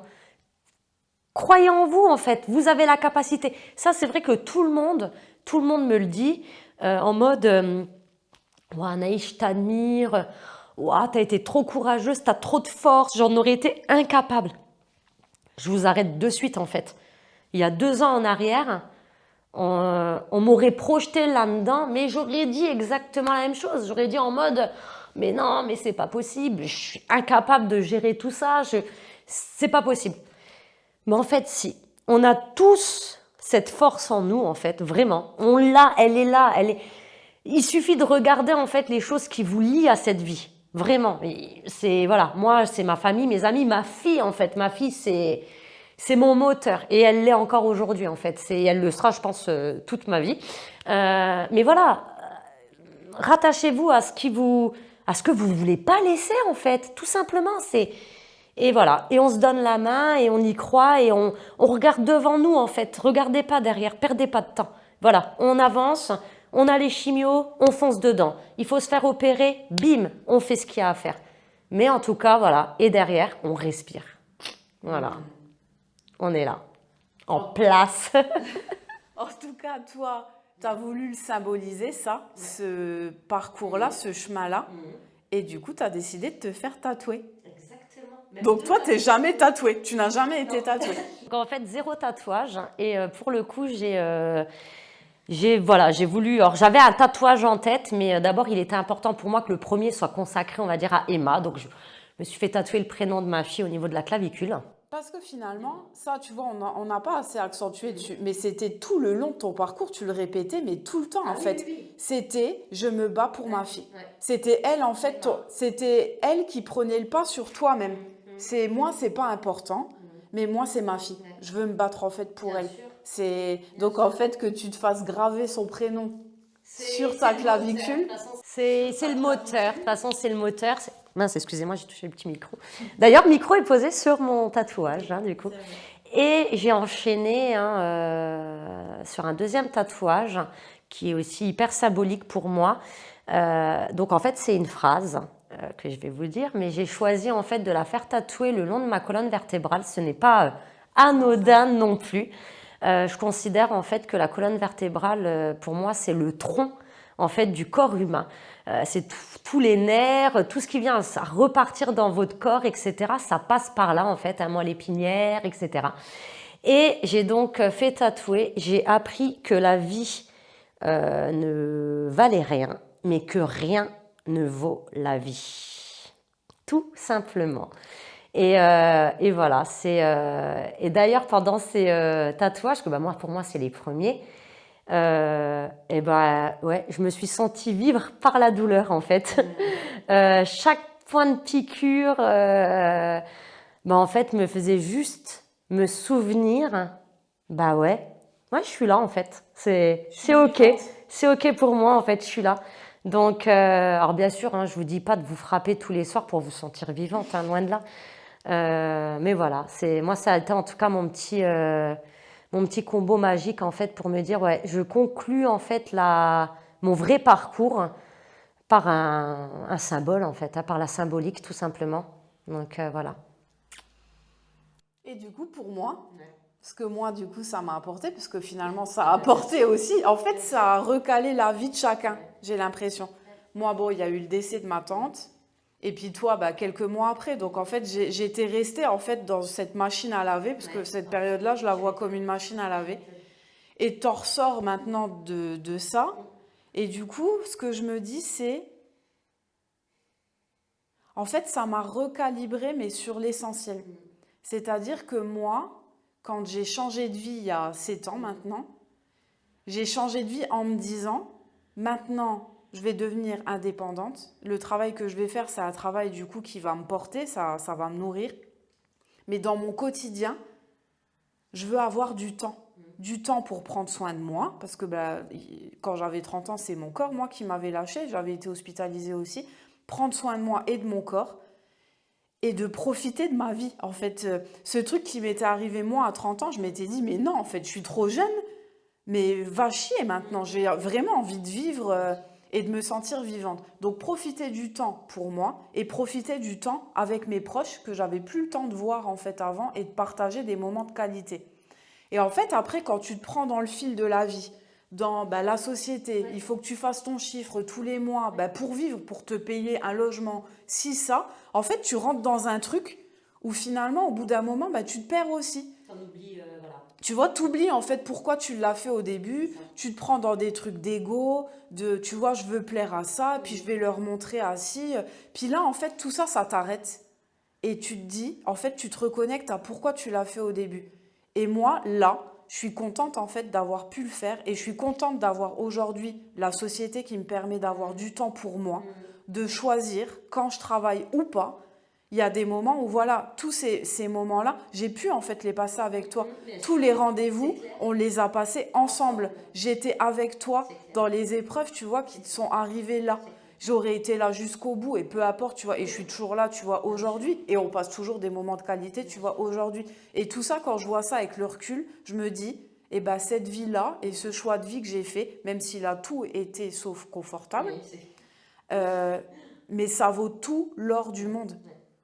Croyez en vous, en fait. Vous avez la capacité. Ça, c'est vrai que tout le monde me le dit, en mode Anaïs, je t'admire. T'as été trop courageuse, t'as trop de force. J'en aurais été incapable. Je vous arrête de suite, en fait. Il y a 2 ans en arrière, on m'aurait projeté là-dedans, mais j'aurais dit exactement la même chose. J'aurais dit en mode mais non, mais c'est pas possible. Je suis incapable de gérer tout ça. C'est pas possible. Mais en fait, si. On a tous cette force en nous, en fait, vraiment. On l'a, elle est là. Il suffit de regarder, en fait, les choses qui vous lient à cette vie. Vraiment. Voilà, moi, c'est ma famille, mes amis, ma fille, en fait. Ma fille, c'est mon moteur. Et elle l'est encore aujourd'hui, en fait. Elle le sera, je pense, toute ma vie. Mais voilà, rattachez-vous à ce qui vous à ce que vous ne voulez pas laisser en fait, tout simplement. Et voilà, et on se donne la main et on y croit et on regarde devant nous en fait. Regardez pas derrière, perdez pas de temps. Voilà, on avance, on a les chimios, on fonce dedans. Il faut se faire opérer, bim, on fait ce qu'il y a à faire. Mais en tout cas, voilà, et derrière, on respire. Voilà, on est là, en place. En tout cas, toi, tu as voulu le symboliser, ça, ce parcours-là, ce chemin-là. Et du coup, tu as décidé de te faire tatouer. Donc toi, tu n'es jamais tatoué, tu n'as jamais été tatoué. Donc en fait, 0 tatouage. Et pour le coup, j'ai voulu... Alors j'avais un tatouage en tête, mais d'abord, il était important pour moi que le premier soit consacré, on va dire, à Emma. Donc je me suis fait tatouer le prénom de ma fille au niveau de la clavicule. Parce que finalement, ça, tu vois, on n'a pas assez accentué dessus. Mais c'était tout le long de ton parcours, tu le répétais, mais tout le temps, en fait. Oui. C'était « je me bats pour ma fille ». C'était elle, en fait, c'était elle qui prenait le pas sur toi-même. C'est moi, c'est pas important, mais moi, c'est ma fille. Je veux me battre, en fait, pour elle. C'est donc, en fait, que tu te fasses graver son prénom sur ta clavicule. C'est le moteur. De toute façon, c'est le moteur. Mince, excusez-moi, j'ai touché le petit micro. D'ailleurs, le micro est posé sur mon tatouage, du coup. Et j'ai enchaîné sur un deuxième tatouage qui est aussi hyper symbolique pour moi. Donc, en fait, c'est une phrase que je vais vous dire, mais j'ai choisi en fait de la faire tatouer le long de ma colonne vertébrale. Ce n'est pas anodin non plus. Je considère en fait que la colonne vertébrale, pour moi, c'est le tronc en fait du corps humain. C'est tous les nerfs, tout ce qui vient à repartir dans votre corps, etc. Ça passe par là en fait, à moelle épinière, etc. Et j'ai donc fait tatouer. J'ai appris que la vie ne valait rien, mais que rien ne vaut la vie. Tout simplement. Et voilà. Et d'ailleurs, pendant ces tatouages, que moi, pour moi, c'est les premiers, ouais, je me suis sentie vivre par la douleur, en fait. Chaque point de piqûre, en fait, me faisait juste me souvenir, ouais, je suis là, en fait. C'est OK. C'est OK pour moi, en fait, je suis là. Donc, alors bien sûr, je vous dis pas de vous frapper tous les soirs pour vous sentir vivante, loin de là. Mais voilà, moi, ça a été en tout cas mon petit combo magique, en fait, pour me dire, ouais, je conclus, en fait, mon vrai parcours par un symbole, en fait, par la symbolique, tout simplement. Donc, voilà. Et du coup, pour moi, parce que moi, du coup, ça m'a apporté, parce que finalement, ça a apporté aussi. En fait, ça a recalé la vie de chacun, j'ai l'impression. Moi, bon, il y a eu le décès de ma tante. Et puis toi, quelques mois après. Donc, en fait, j'étais restée en fait, dans cette machine à laver, parce que cette période-là, je la vois comme une machine à laver. Et t'en ressors maintenant de ça. Et du coup, ce que je me dis, c'est... En fait, ça m'a recalibré, mais sur l'essentiel. C'est-à-dire que moi, quand j'ai changé de vie il y a 7 ans maintenant, j'ai changé de vie en me disant, maintenant, je vais devenir indépendante. Le travail que je vais faire, c'est un travail du coup qui va me porter, ça va me nourrir. Mais dans mon quotidien, je veux avoir du temps. Du temps pour prendre soin de moi, parce que quand j'avais 30 ans, c'est mon corps, moi, qui m'avait lâché. J'avais été hospitalisée aussi. Prendre soin de moi et de mon corps. Et de profiter de ma vie. En fait, ce truc qui m'était arrivé, moi, à 30 ans, je m'étais dit, mais non, en fait, je suis trop jeune. Mais va chier maintenant. J'ai vraiment envie de vivre... et de me sentir vivante. Donc, profiter du temps pour moi et profiter du temps avec mes proches que j'avais plus le temps de voir en fait avant et de partager des moments de qualité. Et en fait, après, quand tu te prends dans le fil de la vie, dans la société, il faut que tu fasses ton chiffre tous les mois pour vivre, pour te payer un logement, si ça, en fait, tu rentres dans un truc où finalement, au bout d'un moment, tu te perds aussi. T'en oublies, voilà. Tu vois, t'oublies en fait pourquoi tu l'as fait au début, tu te prends dans des trucs d'ego, tu vois, je veux plaire à ça, puis je vais leur montrer assis. Puis là, en fait, tout ça, ça t'arrête. Et tu te dis, en fait, tu te reconnectes à pourquoi tu l'as fait au début. Et moi, là, je suis contente en fait d'avoir pu le faire et je suis contente d'avoir aujourd'hui la société qui me permet d'avoir du temps pour moi, de choisir quand je travaille ou pas. Il y a des moments où, voilà, tous ces moments-là, j'ai pu en fait les passer avec toi. Tous les rendez-vous, on les a passés ensemble. J'étais avec toi dans les épreuves, tu vois, qui te sont arrivées là. j'aurais été là jusqu'au bout et peu importe, tu vois, et je suis toujours là, tu vois, aujourd'hui, et on passe toujours des moments de qualité, tu vois, aujourd'hui. Et tout ça, quand je vois ça avec le recul, je me dis, eh ben, cette vie-là et ce choix de vie que j'ai fait, même s'il a tout été sauf confortable, euh, mais ça vaut tout l'or du monde.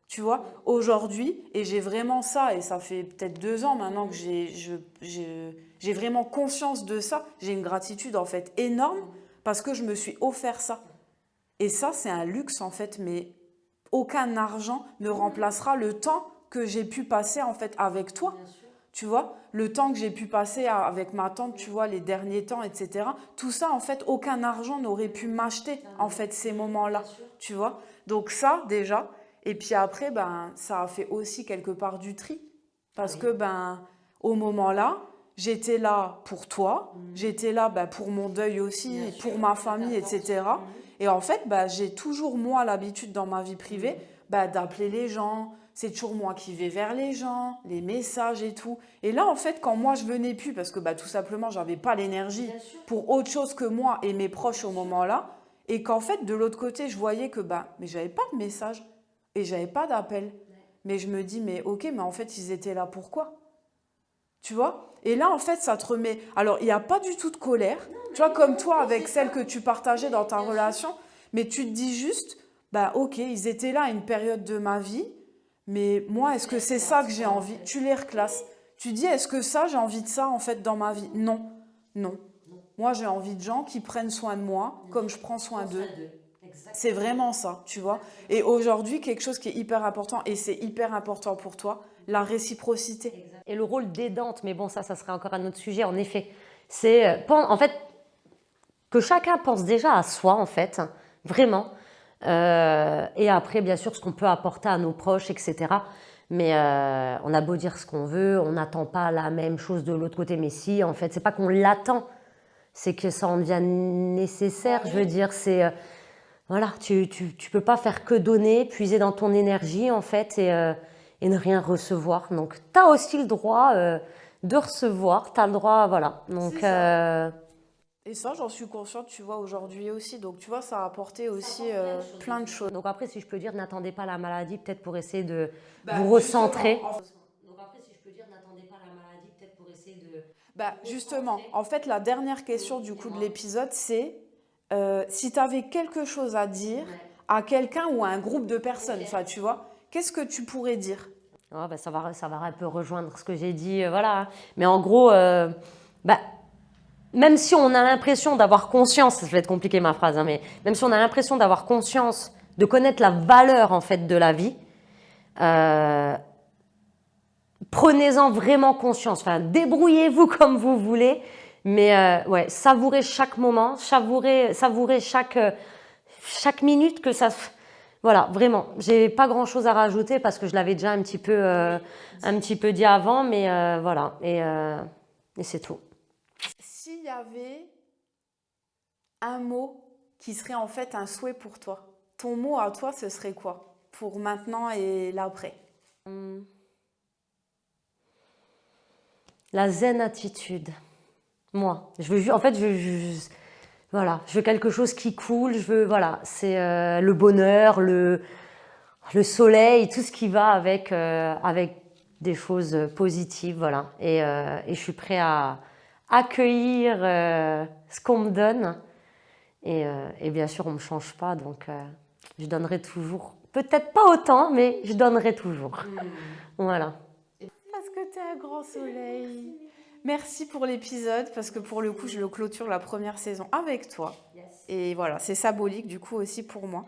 Tu vois, aujourd'hui, et j'ai vraiment ça, et ça fait peut-être 2 ans maintenant que j'ai vraiment conscience de ça, j'ai une gratitude en fait énorme parce que je me suis offert ça. Et ça, c'est un luxe en fait, mais aucun argent ne remplacera le temps que j'ai pu passer en fait avec toi. Tu vois, le temps que j'ai pu passer avec ma tante, tu vois, les derniers temps, etc. Tout ça, en fait, aucun argent n'aurait pu m'acheter, en fait, ces moments-là, tu vois. Donc ça, déjà. Et puis après, ben, ça a fait aussi quelque part du tri. Parce que, ben, au moment-là, j'étais là pour toi, j'étais là ben, pour mon deuil aussi, pour ma famille, etc. Et en fait, ben, j'ai toujours, moi, l'habitude dans ma vie privée ben, d'appeler les gens. C'est toujours moi qui vais vers les gens, les messages et tout. Et là, en fait, quand moi, je venais plus, parce que bah, tout simplement, j'avais pas l'énergie pour autre chose que moi et mes proches au moment-là, et qu'en fait, de l'autre côté, je voyais que bah, mais j'avais pas de message et j'avais pas d'appel. Mais je me dis, mais ok, mais en fait, ils étaient là pourquoi? Tu vois? Et là, en fait, ça te remet. Alors, il n'y a pas du tout de colère, tu vois, comme toi avec celle que tu partageais dans ta relation, mais tu te dis juste, bah ok, ils étaient là à une période de ma vie, mais moi, est-ce que c'est ça que j'ai envie? Tu les reclasses. Tu dis, est-ce que ça, j'ai envie de ça en fait dans ma vie? Non, non. Moi, j'ai envie de gens qui prennent soin de moi comme je prends soin d'eux. C'est vraiment ça, tu vois. Et aujourd'hui, quelque chose qui est hyper important, et c'est hyper important pour toi, la réciprocité. Et le rôle d'aidante, mais bon, ça serait encore un autre sujet, en effet. C'est, en fait, que chacun pense déjà à soi, en fait, vraiment. Et après, bien sûr, ce qu'on peut apporter à nos proches, etc. Mais on a beau dire ce qu'on veut, on n'attend pas la même chose de l'autre côté. Mais si, en fait, c'est pas qu'on l'attend, c'est que ça en devient nécessaire. Je veux dire, c'est voilà, tu peux pas faire que donner, puiser dans ton énergie, en fait, et ne rien recevoir. Donc, tu as aussi le droit de recevoir, tu as le droit, voilà. Donc, Et ça, j'en suis consciente, tu vois, aujourd'hui aussi. Donc, tu vois, ça a apporté aussi plein de choses. donc après, si je peux dire, n'attendez pas la maladie, peut-être pour essayer de vous recentrer. Donc après, si je peux dire, n'attendez pas la maladie, peut-être pour essayer de... Bah, justement, en fait, la dernière question du coup de l'épisode, c'est si tu avais quelque chose à dire à quelqu'un ou à un groupe de personnes, enfin, tu vois, qu'est-ce que tu pourrais dire? Oh, bah, ça va un peu rejoindre ce que j'ai dit, voilà. Mais en gros, bah, même si on a l'impression d'avoir conscience, ça va être compliqué ma phrase, hein, mais même si on a l'impression d'avoir conscience, de connaître la valeur en fait de la vie, prenez-en vraiment conscience. Enfin, débrouillez-vous comme vous voulez, mais ouais, savourez chaque moment, savourez chaque minute que ça. Voilà, vraiment. J'ai pas grand-chose à rajouter parce que je l'avais déjà un petit peu dit avant, mais voilà, et c'est tout. S'il y avait un mot qui serait en fait un souhait pour toi, ton mot à toi, ce serait quoi? Pour maintenant et l'après? La zen attitude. Moi, voilà, je veux quelque chose qui coule. Voilà, c'est le bonheur, le soleil, tout ce qui va avec des choses positives, voilà. Et je suis prêt à accueillir ce qu'on me donne. Et bien sûr, on ne me change pas, donc je donnerai toujours. Peut-être pas autant, mais je donnerai toujours. Voilà. Parce que t'es un grand soleil. Merci pour l'épisode, parce que pour le coup, je le clôture la première saison avec toi. Et voilà, c'est symbolique du coup aussi pour moi.